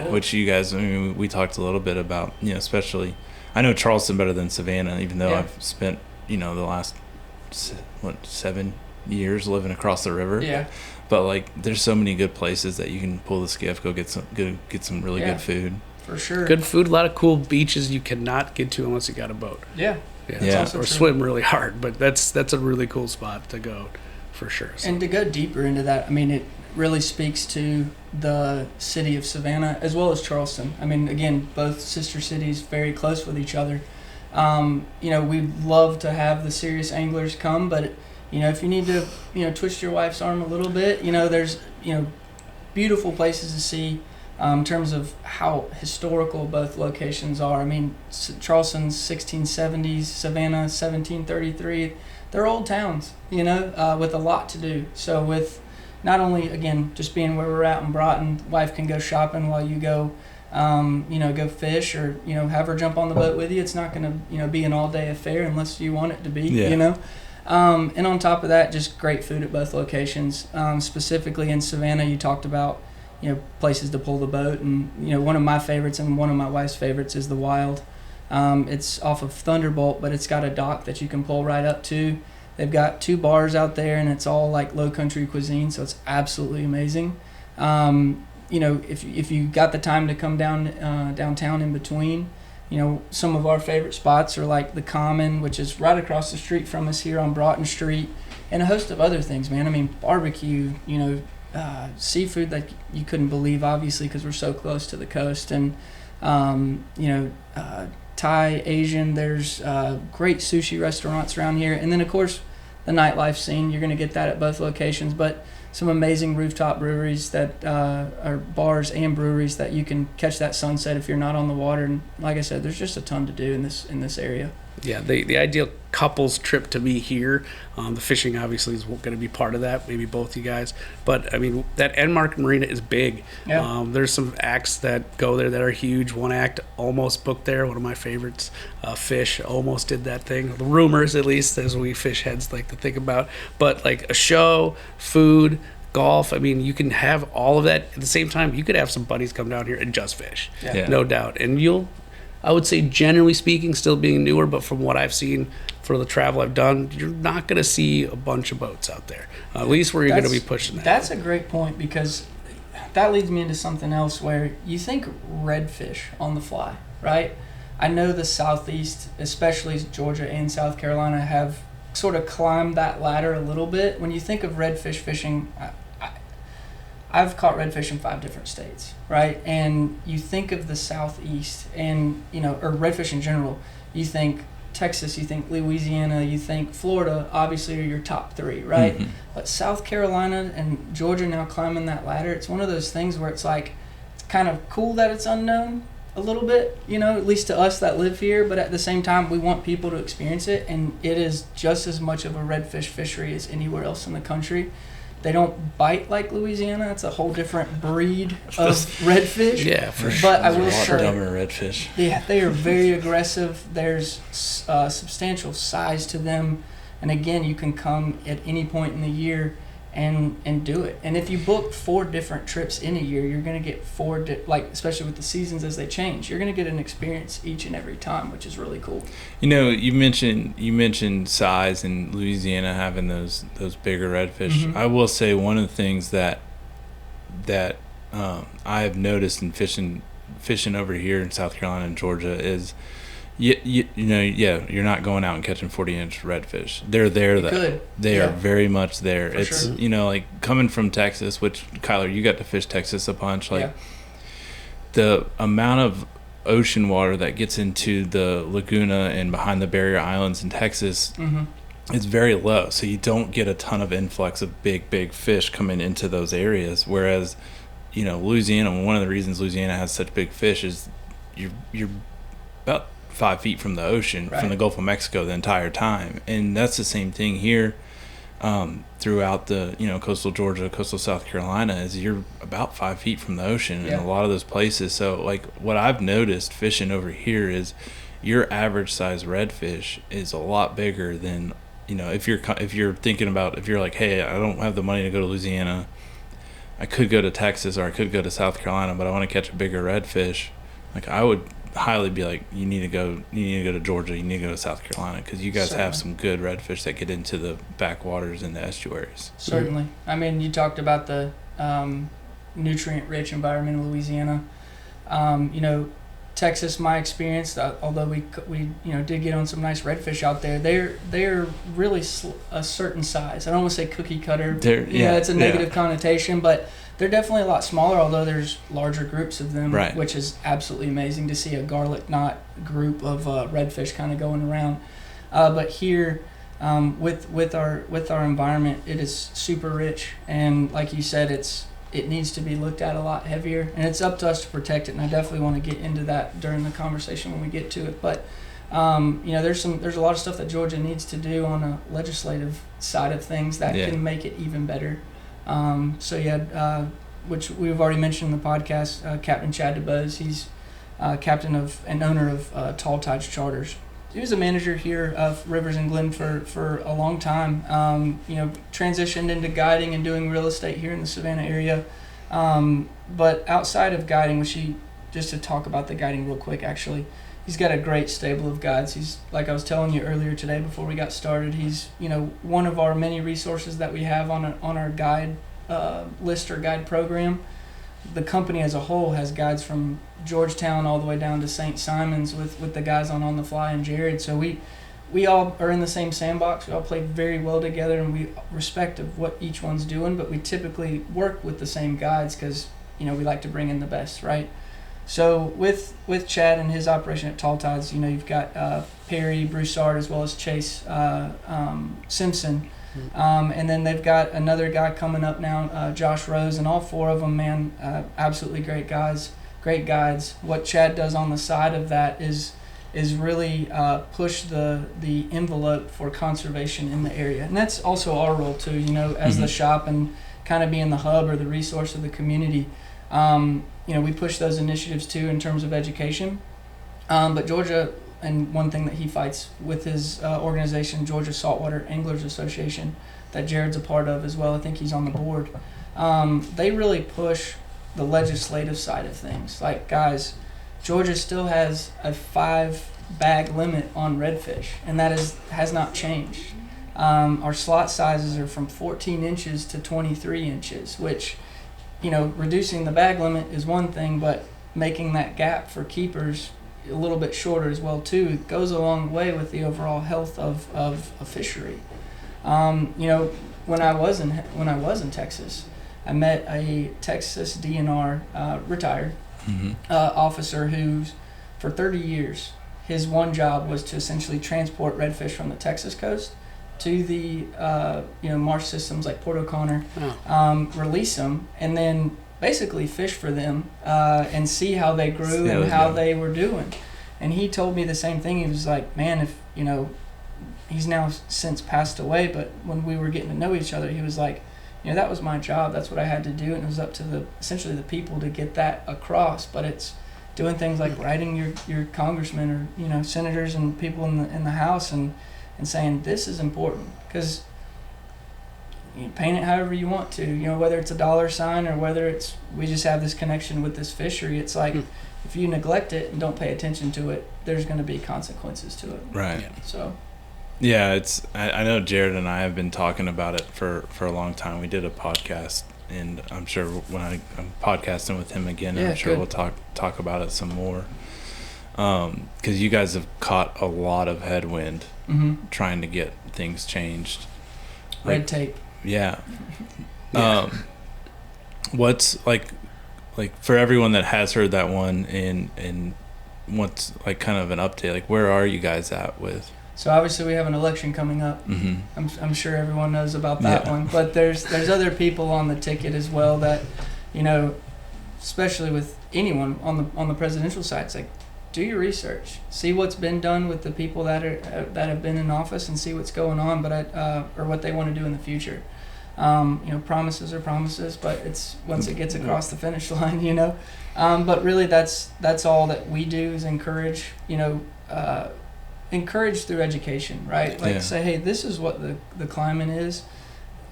Which you guys, we talked a little bit about, especially, I know Charleston better than Savannah, even though I've spent the last 7 years living across the river. But there's so many good places that you can pull the skiff, go get some really good food. For sure. Good food, a lot of cool beaches you cannot get to unless you got a boat. Or swim really hard, but that's a really cool spot to go, for sure. So. And to go deeper into that, I mean, it really speaks to the city of Savannah as well as Charleston. I mean, again, both sister cities very close with each other. We'd love to have the serious anglers come, but if you need to, twist your wife's arm a little bit, there's, beautiful places to see in terms of how historical both locations are. I mean, Charleston's 1670s, Savannah 1733. They're old towns, with a lot to do. So with not only, again, just being where we're at in Broughton, wife can go shopping while you go, go fish, or, have her jump on the boat with you. It's not going to, be an all-day affair unless you want it to be, And on top of that, just great food at both locations. Specifically in Savannah, you talked about, places to pull the boat. And, one of my favorites and one of my wife's favorites is the Wild. It's off of Thunderbolt, but it's got a dock that you can pull right up to. They've got 2 bars out there, and it's all like low country cuisine, so it's absolutely amazing. If you got the time to come downtown in between, some of our favorite spots are like the Common, which is right across the street from us here on Broughton Street, and a host of other things, man. I mean, barbecue, seafood that you couldn't believe, obviously, because we're so close to the coast, and Thai, Asian. There's great sushi restaurants around here, and then of course the nightlife scene. You're going to get that at both locations, but some amazing rooftop breweries that are bars and breweries that you can catch that sunset if you're not on the water. And like I said, there's just a ton to do in this area. Yeah, the ideal couples trip to me here. The fishing obviously is going to be part of that, maybe both you guys. But I mean, that Enmark Marina is big. Yeah. There's some acts that go there that are huge. One act almost booked there, one of my favorites. Fish almost did that thing. The rumors, at least, as we fish heads like to think about. But like a show, food, golf, I mean, you can have all of that at the same time. You could have some buddies come down here and just fish, no doubt. And I would say, generally speaking, still being newer, but from what I've seen for the travel I've done, you're not going to see a bunch of boats out there, at least where you're going to be pushing that. That's a great point, because that leads me into something else where you think redfish on the fly, right? I know the Southeast, especially Georgia and South Carolina, have sort of climbed that ladder a little bit. When you think of redfish fishing, I've caught redfish in 5 different states, right? And you think of the Southeast and, or redfish in general, you think Texas, you think Louisiana, you think Florida, obviously are your top 3, right? Mm-hmm. But South Carolina and Georgia now climbing that ladder, it's one of those things where it's like, it's kind of cool that it's unknown a little bit, at least to us that live here, but at the same time, we want people to experience it, and it is just as much of a redfish fishery as anywhere else in the country. They don't bite like Louisiana. It's a whole different breed of redfish. Yeah, for sure. But I will say, dumber redfish. Yeah, they are very aggressive. There's substantial size to them, and again, you can come at any point in the year and do it. And if you book 4 different trips in a year, you're going to get 4 especially with the seasons as they change, you're going to get an experience each and every time, which is really cool. You mentioned size and Louisiana having those bigger redfish. Mm-hmm. I will say one of the things that I have noticed in fishing over here in South Carolina and Georgia is you're not going out and catching 40-inch redfish. They're there though. They are very much there. For it's sure. Like coming from Texas, which Kyler, you got to fish Texas a bunch. The amount of ocean water that gets into the Laguna and behind the barrier islands in Texas is very low. So you don't get a ton of influx of big fish coming into those areas. Whereas, Louisiana, one of the reasons Louisiana has such big fish is you're about 5 feet from the ocean, from the Gulf of Mexico the entire time. And that's the same thing here throughout the, coastal Georgia, coastal South Carolina, is you're about 5 feet from the ocean in a lot of those places. So, what I've noticed fishing over here is your average size redfish is a lot bigger than, if you're thinking about, if you're like, hey, I don't have the money to go to Louisiana, I could go to Texas or I could go to South Carolina, but I want to catch a bigger redfish. I would highly be like, you need to go to Georgia, you need to go to South Carolina, because you guys have some good redfish that get into the backwaters and the estuaries. Certainly. I mean, you talked about the nutrient-rich environment of Louisiana. Texas, my experience, although we did get on some nice redfish out there, they're really a certain size. I don't want to say cookie cutter. It's a negative connotation, but they're definitely a lot smaller, although there's larger groups of them, which is absolutely amazing to see a garlic knot group of redfish kind of going around. But here, with our environment, it is super rich, and like you said, it needs to be looked at a lot heavier, and it's up to us to protect it. And I definitely want to get into that during the conversation when we get to it. But there's a lot of stuff that Georgia needs to do on a legislative side of things that can make it even better. Which we've already mentioned in the podcast, Captain Chad DeBose. He's captain of and owner of Tall Tides Charters. He was a manager here of Rivers and Glen for a long time. Transitioned into guiding and doing real estate here in the Savannah area. But outside of guiding, just to talk about the guiding real quick, actually, he's got a great stable of guides. He's, like I was telling you earlier today before we got started, he's one of our many resources that we have on our guide list or guide program. The company as a whole has guides from Georgetown all the way down to St. Simon's with the guys on the fly and Jared. So we all are in the same sandbox. We all play very well together, and we respect of what each one's doing, but we typically work with the same guides because we like to bring in the best, right? So with Chad and his operation at Tall Tides, you've got Perry Broussard as well as Chase Simpson. And then they've got another guy coming up now, Josh Rose, and all four of them, man, absolutely great guys, great guides. What Chad does on the side of that is really push the envelope for conservation in the area. And that's also our role too, as the shop and kind of being the hub or the resource of the community. We push those initiatives too in terms of education. But Georgia, and one thing that he fights with his organization, Georgia Saltwater Anglers Association, that Jared's a part of as well. I think he's on the board. They really push the legislative side of things. Like, guys, Georgia still has a 5-bag limit on redfish, and that has not changed. Our slot sizes are from 14 inches to 23 inches, which, reducing the bag limit is one thing, but making that gap for keepers a little bit shorter as well too, it goes a long way with the overall health of a fishery. When I was in Texas, I met a Texas DNR retired officer who's, for 30 years, his one job was to essentially transport redfish from the Texas coast to the marsh systems like Port O'Connor, release them, and then basically fish for them and see how they grew and how they were doing. And he told me the same thing. He was like, man, if he's now since passed away, but when we were getting to know each other, he was like, that was my job. That's what I had to do, and it was up to essentially the people to get that across. But it's doing things like writing your congressmen or senators and people in the House and saying this is important, because you paint it however you want to, whether it's a dollar sign or whether it's we just have this connection with this fishery. It's like if you neglect it and don't pay attention to it, there's going to be consequences to it. Right. Yeah. So. Yeah, I know Jared and I have been talking about it for a long time. We did a podcast, and I'm sure when I'm podcasting with him again, I'm sure we'll talk about it some more. Because you guys have caught a lot of headwind trying to get things changed. Red tape. Yeah. What's like for everyone that has heard that one and what's like kind of an update, like where are you guys at with? So obviously we have an election coming up. I'm sure everyone knows about that one, but there's other people on the ticket as well that, especially with anyone on the presidential side, it's like, do your research, see what's been done with the people that have been in office, and see what's going on, but or what they want to do in the future. Promises are promises, but it's once it gets across the finish line, But really, that's all that we do is encourage. Encourage through education, right? Like say, hey, this is what the climate is.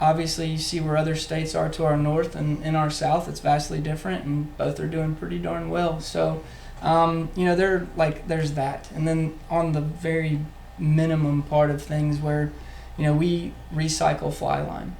Obviously, you see where other states are to our north, and in our south, it's vastly different, and both are doing pretty darn well. So. They're like, there's that. And then on the very minimum part of things where, we recycle fly line.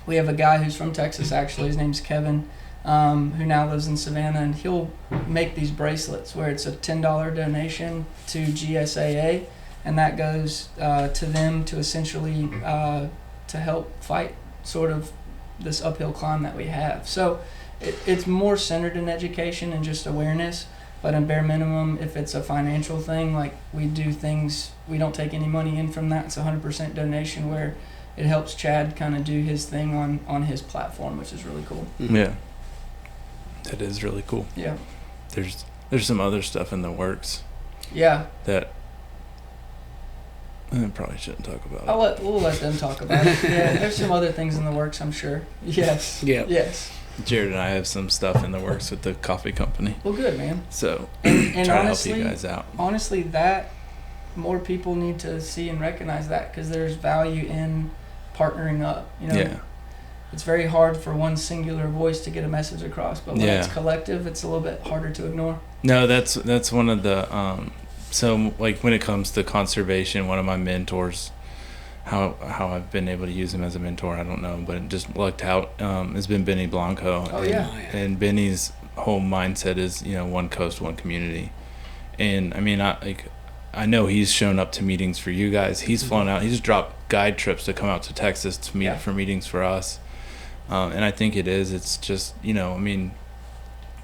We have a guy who's from Texas, actually, his name's Kevin, who now lives in Savannah, and he'll make these bracelets where it's a $10 donation to GSAA, and that goes to them to essentially to help fight sort of this uphill climb that we have. So it's more centered in education and just awareness. But in bare minimum, if it's a financial thing, like we do things, we don't take any money in from that. It's 100% donation where it helps Chad kind of do his thing on his platform, which is really cool. Yeah. That is really cool. Yeah. There's some other stuff in the works. Yeah. That I probably shouldn't talk about. We'll let them talk about it. Yeah, there's some other things in the works, I'm sure. Yes. Yeah. Yes. Jared and I have some stuff in the works with the coffee company. Well, good, man. So, and try honestly, to help you guys out. Honestly, that more people need to see and recognize that, because there's value in partnering up. It's very hard for one singular voice to get a message across, but when it's collective, it's a little bit harder to ignore. No, that's one of the so like when it comes to conservation, one of my mentors, how I've been able to use him as a mentor, I don't know, but it just lucked out, has been Benny Blanco. Oh, yeah. And Benny's whole mindset is, one coast, one community. And I mean, I know he's shown up to meetings for you guys. He's flown out. He's dropped guide trips to come out to Texas to meet for meetings for us. And I think it's just,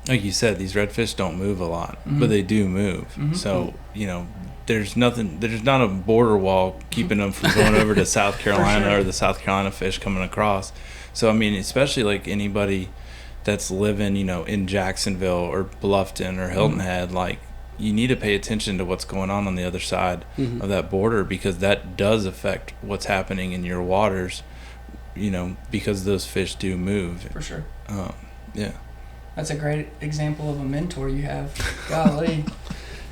like you said, these redfish don't move a lot, but they do move. So, there's not a border wall keeping them from going over to South Carolina sure. or the South Carolina fish coming across. So, I mean, especially like anybody that's living, in Jacksonville or Bluffton or Hilton Head, like, you need to pay attention to what's going on the other side of that border, because that does affect what's happening in your waters, because those fish do move. For sure. Yeah. That's a great example of a mentor you have. Golly.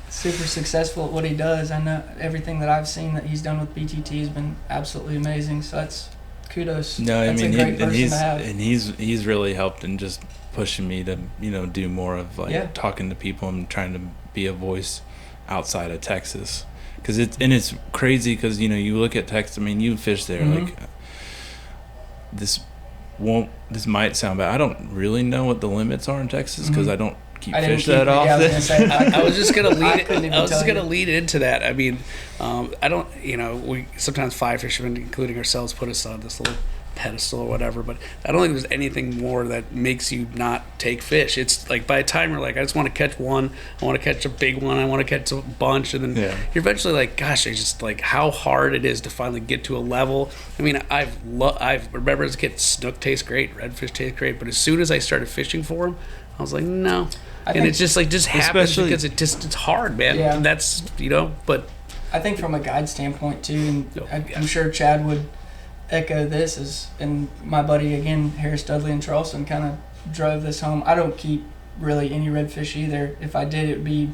Super successful at what he does. I know everything that I've seen that he's done with BTT has been absolutely amazing. So that's kudos. No, I that's mean, a great person to have. and he's really helped in just pushing me to do more of talking to people and trying to be a voice outside of Texas, because it's crazy, because you look at Texas. I mean, you fish there, like this might sound bad. I don't really know what the limits are in Texas, because I don't keep fish that often. I was just gonna lead into that. I mean, I don't. We sometimes fly fishermen, including ourselves, put us on this little pedestal or whatever, but I don't think there's anything more that makes you not take fish. It's like, by the time you're like, I just want to catch one, I want to catch a big one, I want to catch a bunch, and then you're eventually like, gosh, it's just like how hard it is to finally get to a level. I mean, I've remember as a kid, snook tastes great, redfish taste great, but as soon as I started fishing for them, I was like, no. And it's just happens because it's hard, man. Yeah. And that's, but I think from a guide standpoint too, and I'm sure Chad would echo this, and my buddy again, Harris Dudley in Charleston, kind of drove this home. I don't keep really any redfish either. If I did, it would be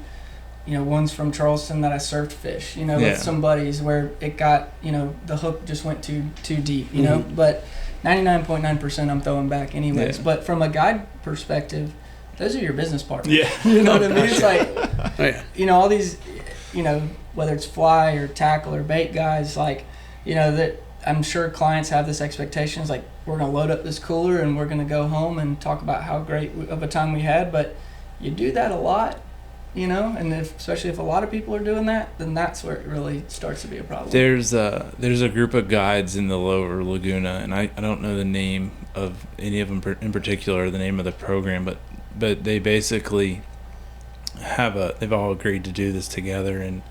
ones from Charleston that I surfed fish with some buddies, where it got the hook just went too deep, but 99.9% I'm throwing back anyways. But from a guide perspective, those are your business partners. You know what I mean? It's like all these whether it's fly or tackle or bait guys, like that I'm sure clients have this expectation. It's like, we're going to load up this cooler and we're going to go home and talk about how great of a time we had. But you do that a lot, and especially if a lot of people are doing that, then that's where it really starts to be a problem. There's a group of guides in the Lower Laguna, and I don't know the name of any of them in particular, or the name of the program, but they basically they've all agreed to do this together. And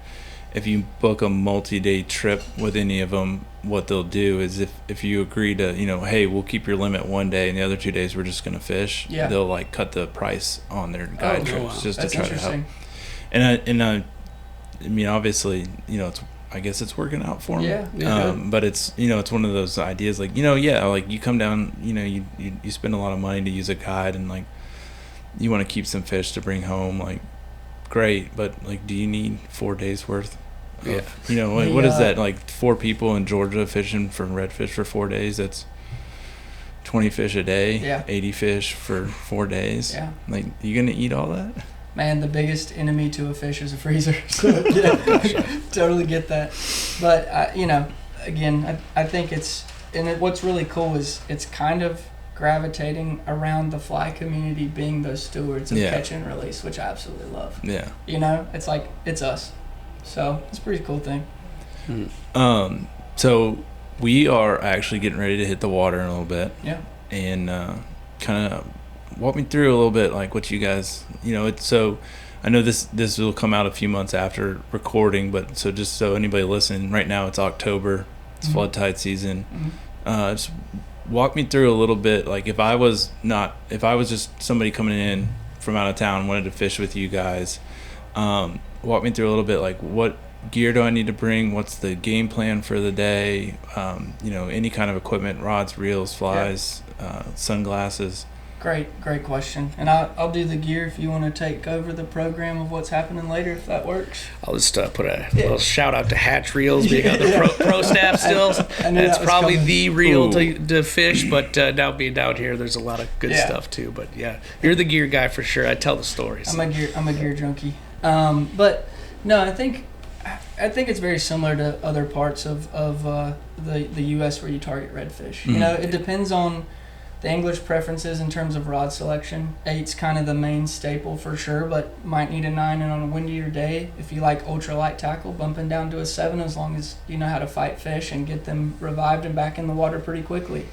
if you book a multi-day trip with any of them, what they'll do is if you agree to, hey, we'll keep your limit one day and the other 2 days we're just going to fish, they'll like cut the price on their guide trips just to try to help. And I mean, obviously, I guess it's working out for them. But it's, it's one of those ideas like, like you come down, you spend a lot of money to use a guide, and like you want to keep some fish to bring home, like, great, but like, do you need 4 days worth of, what is that, like 4 people in Georgia fishing for redfish for 4 days? That's 20 fish a day, 80 fish for 4 days. Like, you gonna eat all that? Man, the biggest enemy to a fish is a freezer. So totally get that. But again, I think what's really cool is it's kind of gravitating around the fly community being those stewards of catch and release, which I absolutely love. It's like, it's us. So it's a pretty cool thing. So we are actually getting ready to hit the water in a little bit. And kind of walk me through a little bit, like what you guys, so I know this will come out a few months after recording, but so just so anybody listening, right now it's October, it's flood tide season. Just walk me through a little bit, like if I was just somebody coming in from out of town, wanted to fish with you guys, walk me through a little bit, like what gear do I need to bring? What's the game plan for the day? Any kind of equipment, rods, reels, flies, sunglasses. Great question. And I'll do the gear if you want to take over the program of what's happening later, if that works. I'll just put a little shout out to Hatch Reels, being on the pro staff still. It's probably coming. The reel to fish, but now being down here, there's a lot of good stuff too. But you're the gear guy for sure. I tell the stories. I'm a gear junkie. But no, I think it's very similar to other parts of the U.S. where you target redfish. It depends on the angler's preferences in terms of rod selection. 8's kind of the main staple for sure, but might need a 9, and on a windier day, if you like ultralight tackle, bumping down to a 7 as long as you know how to fight fish and get them revived and back in the water pretty quickly.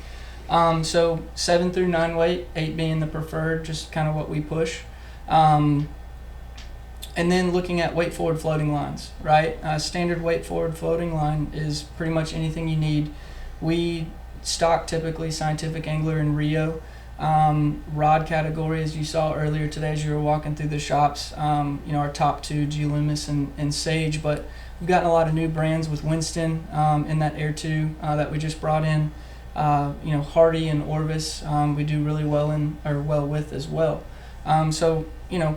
So 7 through 9 weight, 8 being the preferred, just kind of what we push. And then looking at weight forward floating lines, right? Standard weight forward floating line is pretty much anything you need. We stock typically Scientific Angler and Rio. Rod category, as you saw earlier today as you were walking through the shops, our top two, G Loomis and Sage, but we've gotten a lot of new brands with Winston in that Air 2 that we just brought in. Hardy and Orvis we do really well with as well. So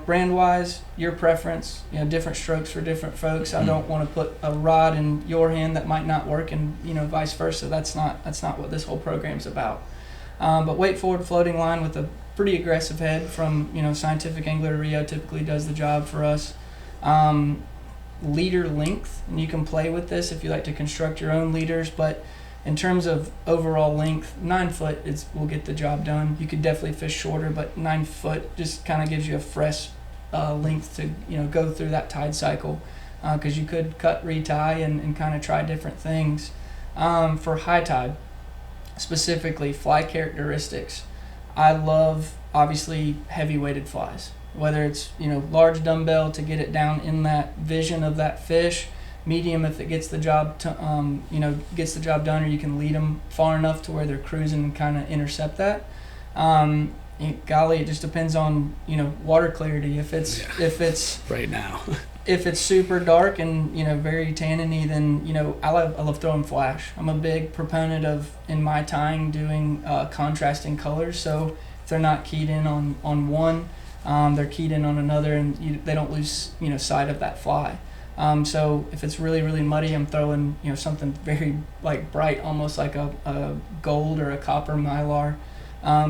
brand wise, your preference, different strokes for different folks. I don't want to put a rod in your hand that might not work, and vice versa. That's not what this whole program's about. But weight forward floating line with a pretty aggressive head from Scientific Angler Rio typically does the job for us. Leader length, and you can play with this if you like to construct your own leaders, but in terms of overall length, 9 foot will get the job done. You could definitely fish shorter, but 9 foot just kind of gives you a fresh length to go through that tide cycle, because you could cut, retie, and kind of try different things. For high tide, specifically fly characteristics, I love obviously heavy weighted flies, whether it's large dumbbell to get it down in that vision of that fish, medium if it gets the job done, or you can lead them far enough to where they're cruising and kind of intercept that. Golly, it just depends on water clarity. If it's right now if it's super dark and very tanniny, then I love throwing flash. I'm a big proponent of, in my tying, doing contrasting colors. So if they're not keyed in on one, they're keyed in on another, and they don't lose sight of that fly. So if it's really, really muddy, I'm throwing something very bright, almost like a gold or a copper mylar,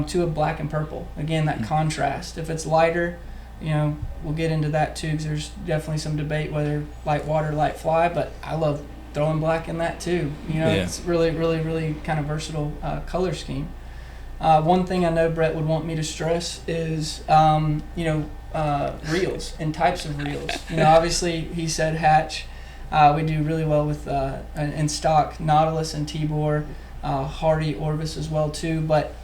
to a black and purple. Again, that contrast. If it's lighter, we'll get into that too, because there's definitely some debate whether light water, light fly, but I love throwing black in that too. It's really, really, really kind of versatile color scheme. One thing I know Brett would want me to stress is, reels and types of reels. Obviously he said hatch. We do really well with in stock Nautilus and Tibor, Hardy, Orvis as well too. But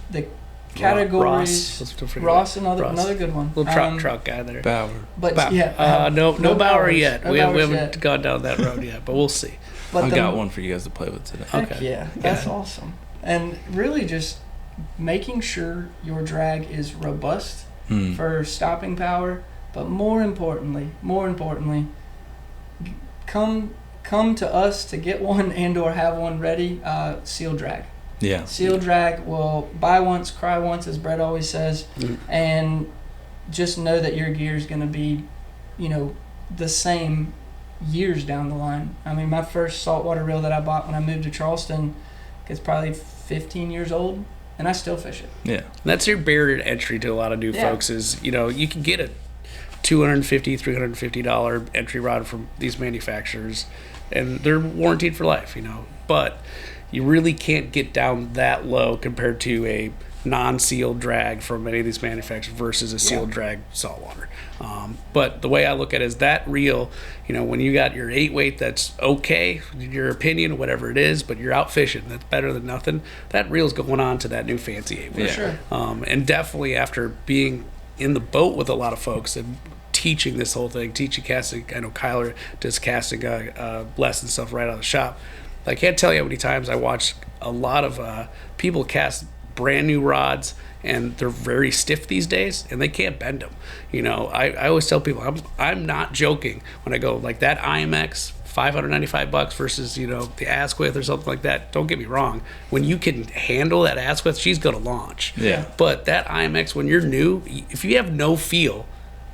the categories, Ross, another good one. Little trout guy there. Bauer. But no Bauer yet. No we haven't yet. gone down that road yet, but we'll see. But I've got one for you guys to play with today. Heck yeah, that's awesome. And really just making sure your drag is robust for stopping power, but more importantly, come to us to get one and or have one ready. Seal drag. Yeah. Seal drag will buy once, cry once, as Brett always says, and just know that your gear is going to be, the same years down the line. I mean, my first saltwater reel that I bought when I moved to Charleston, it's probably 15 years old, and I still fish it. Yeah. That's your barrier to entry to a lot of new folks is, you can get a $250, $350 entry rod from these manufacturers, and they're warranted for life, but you really can't get down that low compared to a non-sealed drag from any of these manufacturers versus a sealed drag saltwater. But the way I look at it is that reel, when you got your 8-weight that's okay, in your opinion, whatever it is, but you're out fishing, that's better than nothing, that reel's going on to that new fancy 8-weight. For sure. And definitely after being in the boat with a lot of folks and teaching this whole thing, teaching casting, I know Kyler does casting lesson stuff right out of the shop. I can't tell you how many times I watched a lot of people cast brand new rods, and they're very stiff these days, and they can't bend them. I always tell people, I'm not joking when I go like that IMX, $595 versus the Asquith or something like that. Don't get me wrong, when you can handle that Asquith, she's gonna launch. Yeah. But that IMX, when you're new, if you have no feel,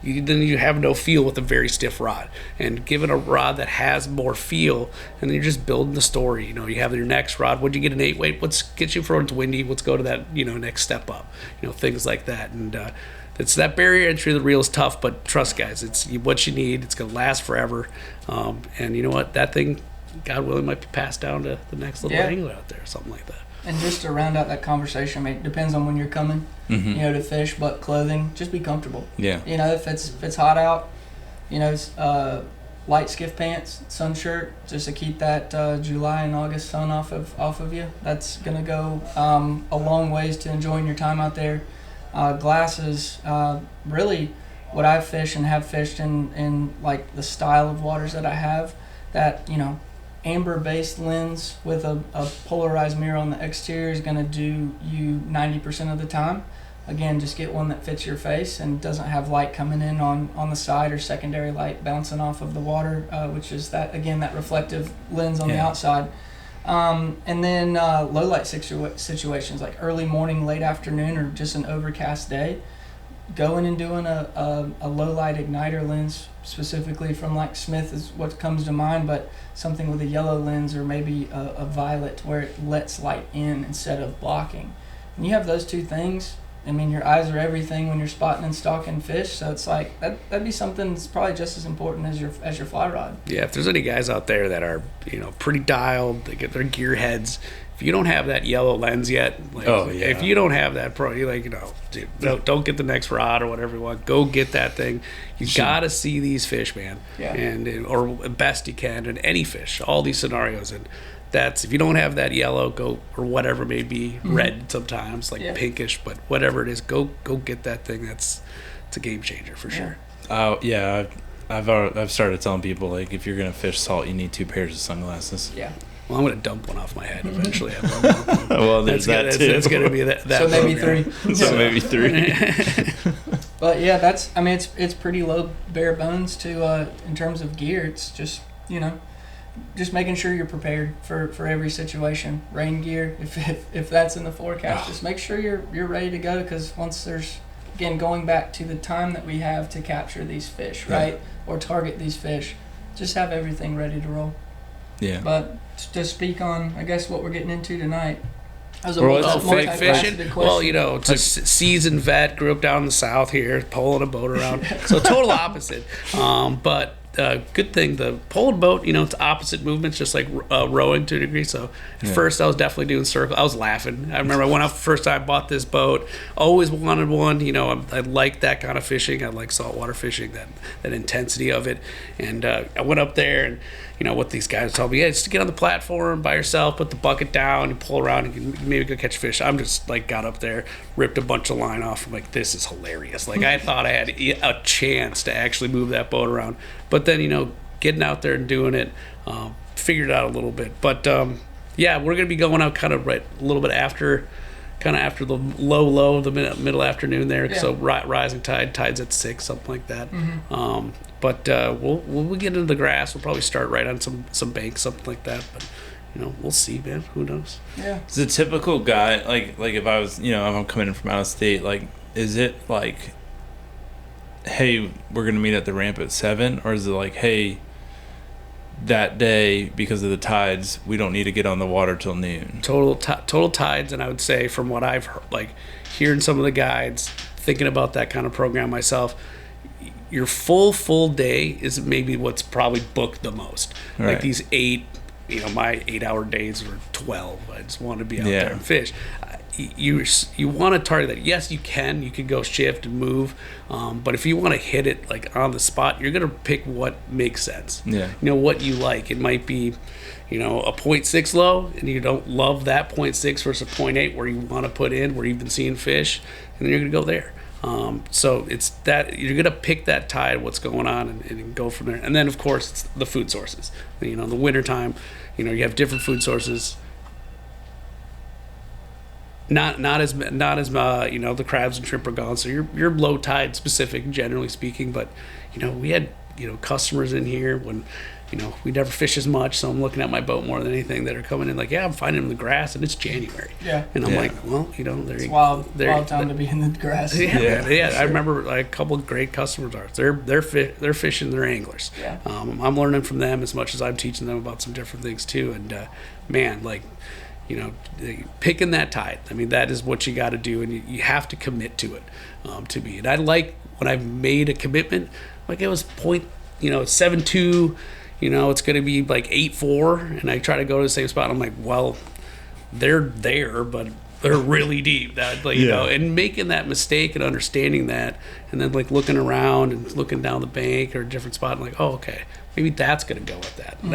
then you have no feel with a very stiff rod. And given a rod that has more feel, and then you're just building the story. You have your next rod. Would you get an 8-weight? What's get you for it's windy? Let's go to that next step up. Things like that. And it's that barrier entry of the reel is tough, but trust guys, it's what you need. It's gonna last forever. And you know what? That thing, God willing, might be passed down to the next little angler out there, or something like that. And just to round out that conversation, it depends on when you're coming, to fish, but clothing, just be comfortable. Yeah. If it's hot out, light skiff pants, sun shirt, just to keep that July and August sun off of you. That's gonna go a long ways to enjoying your time out there. Glasses, really what I fish and have fished in like the style of waters that I have, that, you know, amber based lens with a polarized mirror on the exterior is going to do you 90% of the time. Again, just get one that fits your face and doesn't have light coming in on the side or secondary light bouncing off of the water, which is that reflective lens on the outside. And then low light situations like early morning, late afternoon, or just an overcast day, going and doing a low light igniter lens, specifically from like Smith is what comes to mind, but something with a yellow lens or maybe a violet where it lets light in instead of blocking. When you have those two things, I mean, your eyes are everything when you're spotting and stalking fish. So it's like that'd be something that's probably just as important as your fly rod. Yeah, if there's any guys out there that are, you know, pretty dialed, they get their gear heads. If you don't have that yellow lens yet, like, if you don't have that pro, you're like, you know, dude, don't get the next rod or whatever you want. Go get that thing. You gotta see these fish, man. Yeah. And or best you can, and any fish, all these scenarios. And that's, if you don't have that yellow, go, or whatever it may be, red sometimes, like pinkish, but whatever it is, go get that thing. It's a game changer for sure. I've started telling people, like, if you're gonna fish salt, you need 2 pairs of sunglasses. Yeah. Well, I'm gonna dump one off my head eventually. Well, there's that's too. It's gonna be that. So maybe 3. So maybe 3. But yeah, it's pretty low bare bones to in terms of gear. It's just, you know, just making sure you're prepared for every situation. Rain gear, if that's in the forecast, just make sure you're ready to go, because once there's, again, going back to the time that we have to capture these fish, right, or target these fish, just have everything ready to roll. Yeah. But to speak on, I guess, what we're getting into tonight. Fishing. Well, you know, it's a seasoned vet, grew up down in the south here, pulling a boat around. So total opposite. But good thing, the pulling boat, you know, it's opposite movements, just like rowing to a degree. So at first I was definitely doing circles. I was laughing. I remember I went out the first time, bought this boat, always wanted one. You know, I like that kind of fishing. I like saltwater fishing, that intensity of it. And I went up there, and you know what these guys told me, yeah, just to get on the platform by yourself, put the bucket down, and pull around, and you can maybe go catch fish. I'm just like, got up there, ripped a bunch of line off. I'm like, this is hilarious. Like, I thought I had a chance to actually move that boat around. But then, you know, getting out there and doing it, figured it out a little bit. But yeah, we're gonna be going out kind of right a little bit after the low, the middle afternoon there. Yeah. So rising tide's at 6, something like that. Mm-hmm. But we'll get into the grass. We'll probably start right on some banks, something like that. But you know, we'll see, man. Who knows? Yeah. Is a typical guy like if I was, you know, if I'm coming in from out of state, like, is it like, hey, we're gonna meet at the ramp at 7, or is it like, hey, that day, because of the tides, we don't need to get on the water till noon? Total tides. And I would say, from what I've heard, like hearing some of the guides, thinking about that kind of program myself, your full day is maybe what's probably booked the most. Right. Like these 8, you know, my 8-hour days are 12. I just want to be out there and fish. You want to target that. Yes, you could go shift and move, but if you want to hit it like on the spot, you're gonna pick what makes sense. Yeah, you know what you like. It might be, you know, a 0.6 low, and you don't love that 0.6 versus a 0.8 where you want to put in, where you've been seeing fish, and then you're gonna go there. So it's that you're gonna pick that tide, what's going on, and go from there. And then of course it's the food sources. You know, in the wintertime, you know, you have different food sources. Not as you know, the crabs and shrimp are gone, so you're low tide specific, generally speaking. But you know, we had, you know, customers in here when, you know, we never fish as much, so I'm looking at my boat more than anything, that are coming in like, yeah, I'm finding them in the grass, and it's January. Yeah. And I'm like, well, you know, it's wild time to be in the grass. Yeah. Sure. I remember like a couple of great customers are. They're fishing, they're anglers. Yeah. I'm learning from them as much as I'm teaching them about some different things too. And man, like, you know, picking that tide, I mean, that is what you got to do, and you have to commit to it, to me. And I like when I've made a commitment, like it was 7.2, you know, it's going to be like 8.4, and I try to go to the same spot. I'm like, well, they're there, but they're really deep. That, like, you know, and making that mistake and understanding that, and then like looking around and looking down the bank or a different spot, and like, oh, okay, maybe that's going to go with that. Mm-hmm.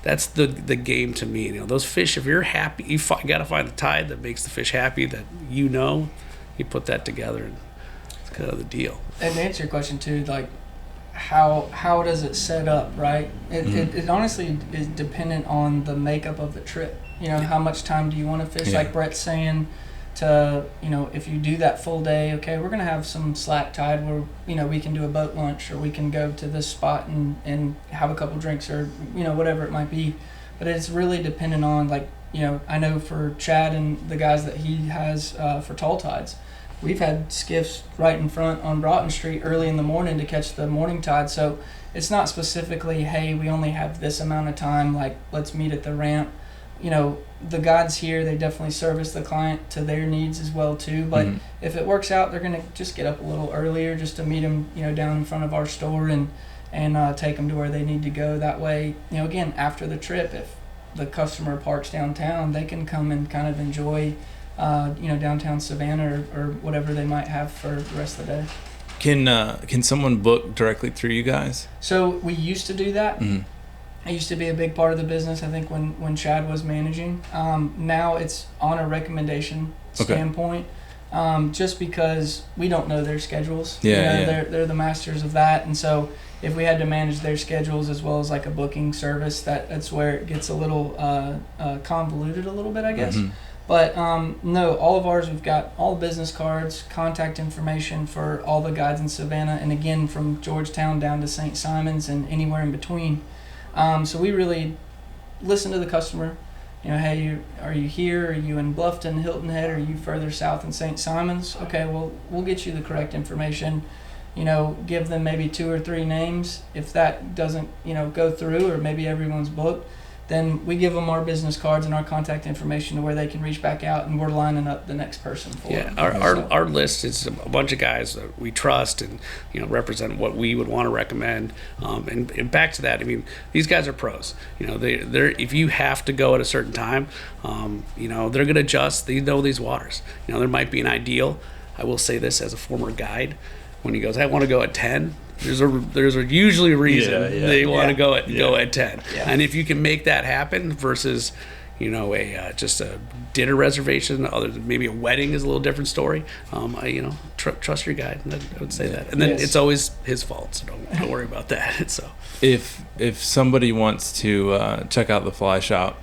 That's the game to me. You know, those fish, if you're happy, you got to find the tide that makes the fish happy, that, you know, you put that together. And kind of the deal. And to answer your question too, like how does it set up, right? It honestly is dependent on the makeup of the trip. How much time do you want to fish? Like Brett's saying, if you do that full day, okay, we're gonna have some slack tide where we can do a boat lunch, or we can go to this spot and have a couple drinks, or whatever it might be. But it's really dependent on, like, I know for Chad and the guys that he has for tall tides, we've had skiffs right in front on Broughton Street early in the morning to catch the morning tide. So it's not specifically, hey, we only have this amount of time, like, let's meet at the ramp. The guides here, they definitely service the client to their needs as well too. But if it works out, they're going to just get up a little earlier just to meet them, down in front of our store and take them to where they need to go. That way, again, after the trip, if the customer parks downtown, they can come and kind of enjoy, downtown Savannah or whatever they might have for the rest of the day. Can someone book directly through you guys? So we used to do that. It used to be a big part of the business, I think, when Chad was managing. Now it's on a recommendation standpoint, just because we don't know their schedules. They're the masters of that, and so if we had to manage their schedules as well as like a booking service, that's where it gets a little convoluted a little bit, I guess. But no, all of ours, we've got all the business cards, contact information for all the guides in Savannah, and again from Georgetown down to St. Simons and anywhere in between. So we really listen to the customer. Hey, are you here? Are you in Bluffton, Hilton Head? Are you further south in St. Simons? Okay, well, we'll get you the correct information. Give them maybe 2 or 3 names. If that doesn't, go through, or maybe everyone's booked, then we give them our business cards and our contact information to where they can reach back out, and we're lining up the next person for them. Our list is a bunch of guys that we trust and represent what we would want to recommend. And back to that, I mean, these guys are pros. They're if you have to go at a certain time, they're going to adjust. They know these waters. There might be an ideal. I will say this as a former guide. When he goes, I want to go at 10. There's a usually a reason they want to go at 10. Yeah. And if you can make that happen versus, just a dinner reservation, other than maybe a wedding is a little different story. Trust your guide. I would say that. And then it's always his fault, so don't worry about that. So if somebody wants to check out the fly shop,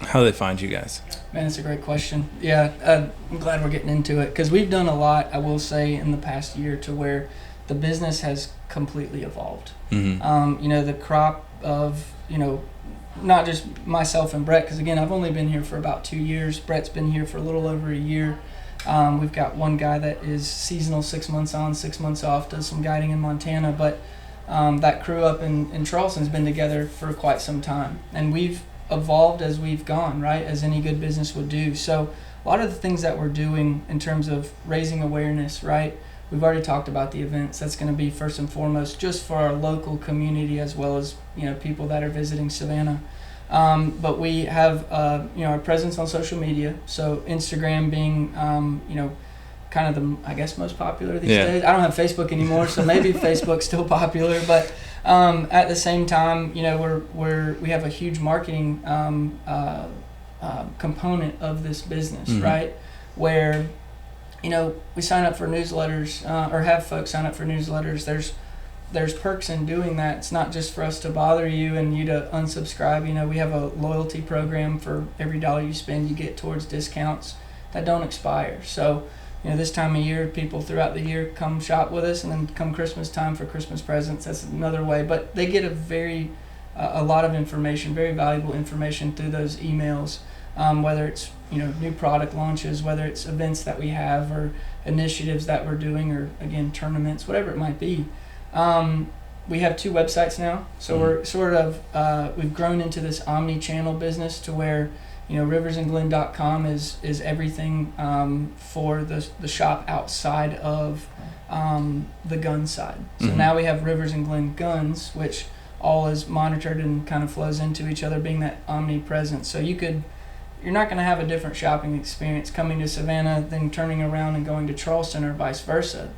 how do they find you guys? Man, that's a great question. Yeah, I'm glad we're getting into it, because we've done a lot, I will say, in the past year to where the business has completely evolved. The crop of, not just myself and Brett, because again, I've only been here for about 2 years. Brett's been here for a little over a year. We've got one guy that is seasonal, 6 months on, 6 months off, does some guiding in Montana, but that crew up in Charleston's been together for quite some time. And we've evolved as we've gone, right, as any good business would do. So a lot of the things that we're doing in terms of raising awareness, right, we've already talked about the events. That's going to be first and foremost just for our local community, as well as people that are visiting Savannah. But we have our presence on social media. So Instagram being kind of the, I guess, most popular these days. I don't have Facebook anymore, so maybe Facebook's still popular. But at the same time, we have a huge marketing component of this business, right? Where we sign up for newsletters, or have folks sign up for newsletters. There's perks in doing that. It's not just for us to bother you and you to unsubscribe. We have a loyalty program. For every $1 you spend, you get towards discounts that don't expire. So, this time of year, people throughout the year come shop with us, and then come Christmas time for Christmas presents. That's another way. But they get a lot of information, very valuable information through those emails, whether it's new product launches, whether it's events that we have, or initiatives that we're doing, or again tournaments, whatever it might be. We have 2 websites now, so we're sort of we've grown into this omni-channel business to where riversandglen.com is everything for the shop outside of the gun side. So now we have Rivers and Glen Guns, which all is monitored and kind of flows into each other, being that omnipresence. So you're not going to have a different shopping experience coming to Savannah than turning around and going to Charleston, or vice versa.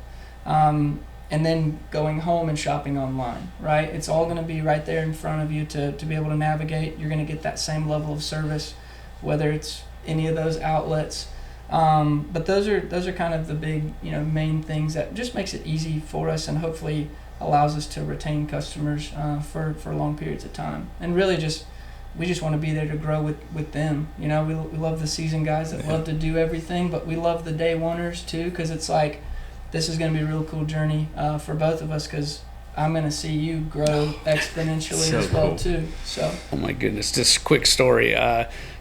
And then going home and shopping online, right? It's all going to be right there in front of you to be able to navigate. You're going to get that same level of service, whether it's any of those outlets. But those are kind of the big, main things that just makes it easy for us and hopefully allows us to retain customers for long periods of time. And really we just want to be there to grow with them. We love the seasoned guys that love to do everything, but we love the day oneers too, because it's like, this is going to be a real cool journey for both of us, because I'm going to see you grow exponentially so as well cool. too. So. Oh my goodness, just a quick story.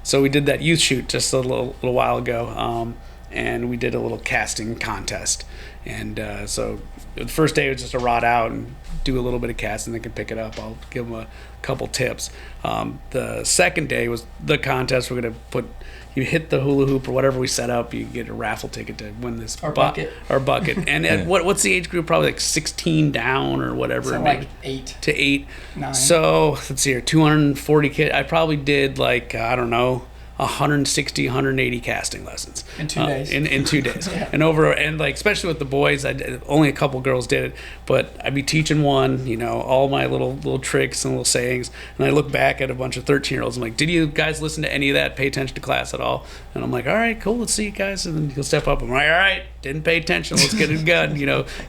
So we did that youth shoot just a little while ago, and we did a little casting contest. And so the first day was just a rod out and do a little bit of casting. They can pick it up. I'll give them a couple tips. The second day was the contest. We're going to you hit the hula hoop or whatever we set up, you get a raffle ticket to win this bucket. And what's the age group? Probably like 16 down or whatever. So like 8 to 8. 9. So let's see here, 240 kids. I probably did like, I don't know, 160, 180 casting lessons in 2 days. In 2 days, Yeah. and like especially with the boys, only a couple girls did it, but I'd be teaching one, all my little tricks and little sayings, and I look back at a bunch of 13-year-olds. I'm like, did you guys listen to any of that? Pay attention to class at all? And I'm like, all right, cool, let's see you guys. And then he'll step up. I'm like, all right, didn't pay attention. Let's get it done.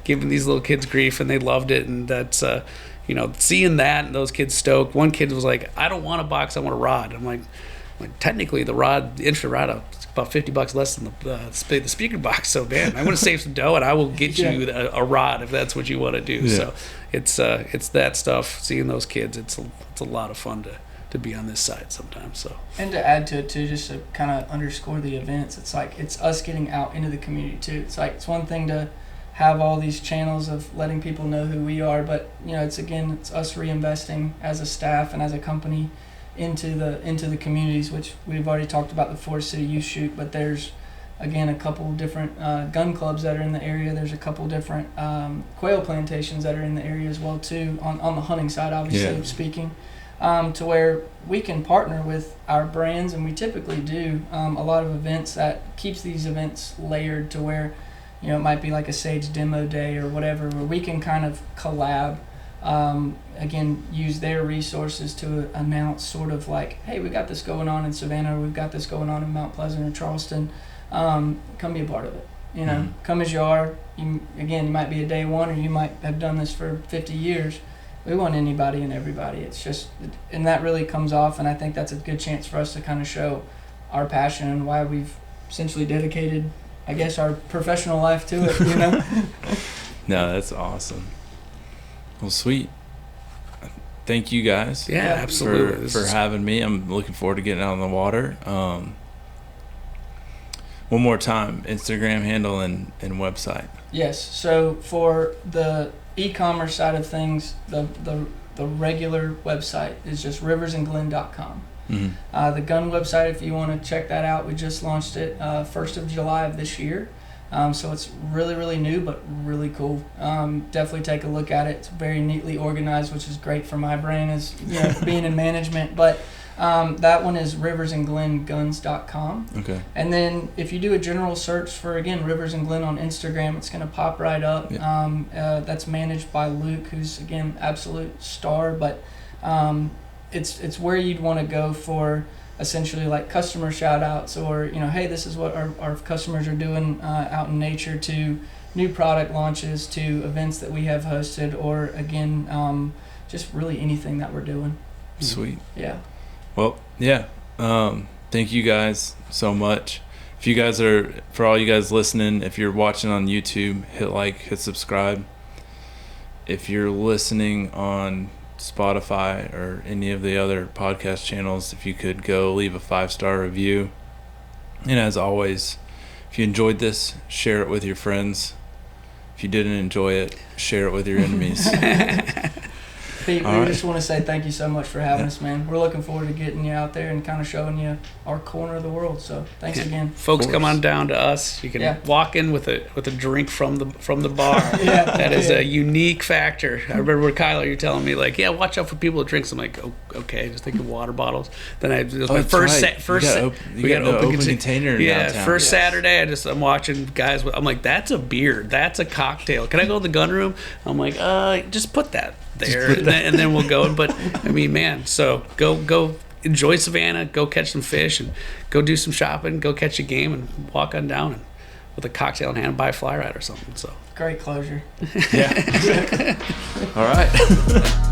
Giving these little kids grief, and they loved it, and that's. Seeing that and those kids stoked. One kid was like, I don't want a box, I want a rod. I'm like technically the inch rod is about $50 less than the speaker box. So man, I'm going to save some dough and I will get you a rod if that's what you want to do. Yeah. So it's that stuff. Seeing those kids, it's a lot of fun to be on this side sometimes. So, and to add to it too, just to kind of underscore the events, it's like it's us getting out into the community too. It's like it's one thing to have all these channels of letting people know who we are, but it's us reinvesting as a staff and as a company into the communities, which we've already talked about the Forest City Youth Shoot, but there's again a couple different gun clubs that are in the area. There's a couple different quail plantations that are in the area as well too, on the hunting side, obviously speaking, to where we can partner with our brands, and we typically do a lot of events that keeps these events layered to where it might be like a Sage demo day or whatever, where we can kind of collab. Again, use their resources to announce sort of like, hey, we got this going on in Savannah, or we've got this going on in Mount Pleasant or Charleston. Come be a part of it. Come as you are. You might be a day one, or you might have done this for 50 years. We want anybody and everybody. It's just, and that really comes off, and I think that's a good chance for us to kind of show our passion and why we've essentially dedicated, I guess, our professional life to it, No, that's awesome. Well, sweet. Thank you guys. Yeah, absolutely. For having me. I'm looking forward to getting out on the water. One more time, Instagram handle and website. Yes. So for the e-commerce side of things, the regular website is just riversandglen.com. Mm-hmm. The gun website, if you want to check that out, we just launched it 1st of July of this year. So it's really, really new, but really cool. Definitely take a look at it. It's very neatly organized, which is great for my brain as being in management. But that one is riversandglenguns.com. Okay. And then if you do a general search for, again, Rivers and Glen on Instagram, it's going to pop right up. Yep. That's managed by Luke, who's, again, absolute star. But it's where you'd want to go for essentially like customer shout outs, or hey, this is what our customers are doing out in nature, to new product launches, to events that we have hosted, or again just really anything that we're doing. Sweet. Yeah. Well, yeah. Thank you guys so much. If you guys for all you guys listening, if you're watching on YouTube, hit like, hit subscribe. If you're listening on Spotify or any of the other podcast channels, if you could go leave a 5-star review. And as always, if you enjoyed this, share it with your friends. If you didn't enjoy it, share it with your enemies. Pete, we just want to say thank you so much for having us, man. We're looking forward to getting you out there and kind of showing you our corner of the world. So thanks again. Folks, come on down to us. You can walk in with a drink from the bar. That is a unique factor. I remember with Kyler, you're telling me like, watch out for people with drinks. I'm like, oh, okay, just think of water bottles. Then it was my first we got an open container. Downtown. First Saturday, I'm watching guys. I'm like, that's a beer. That's a cocktail. Can I go to the gun room? I'm like, just put that there, and then we'll go. But I mean, man, so go enjoy Savannah, go catch some fish, and go do some shopping, go catch a game, and walk on down and with a cocktail in hand, buy a fly rod or something. So great closure. Yeah. All right.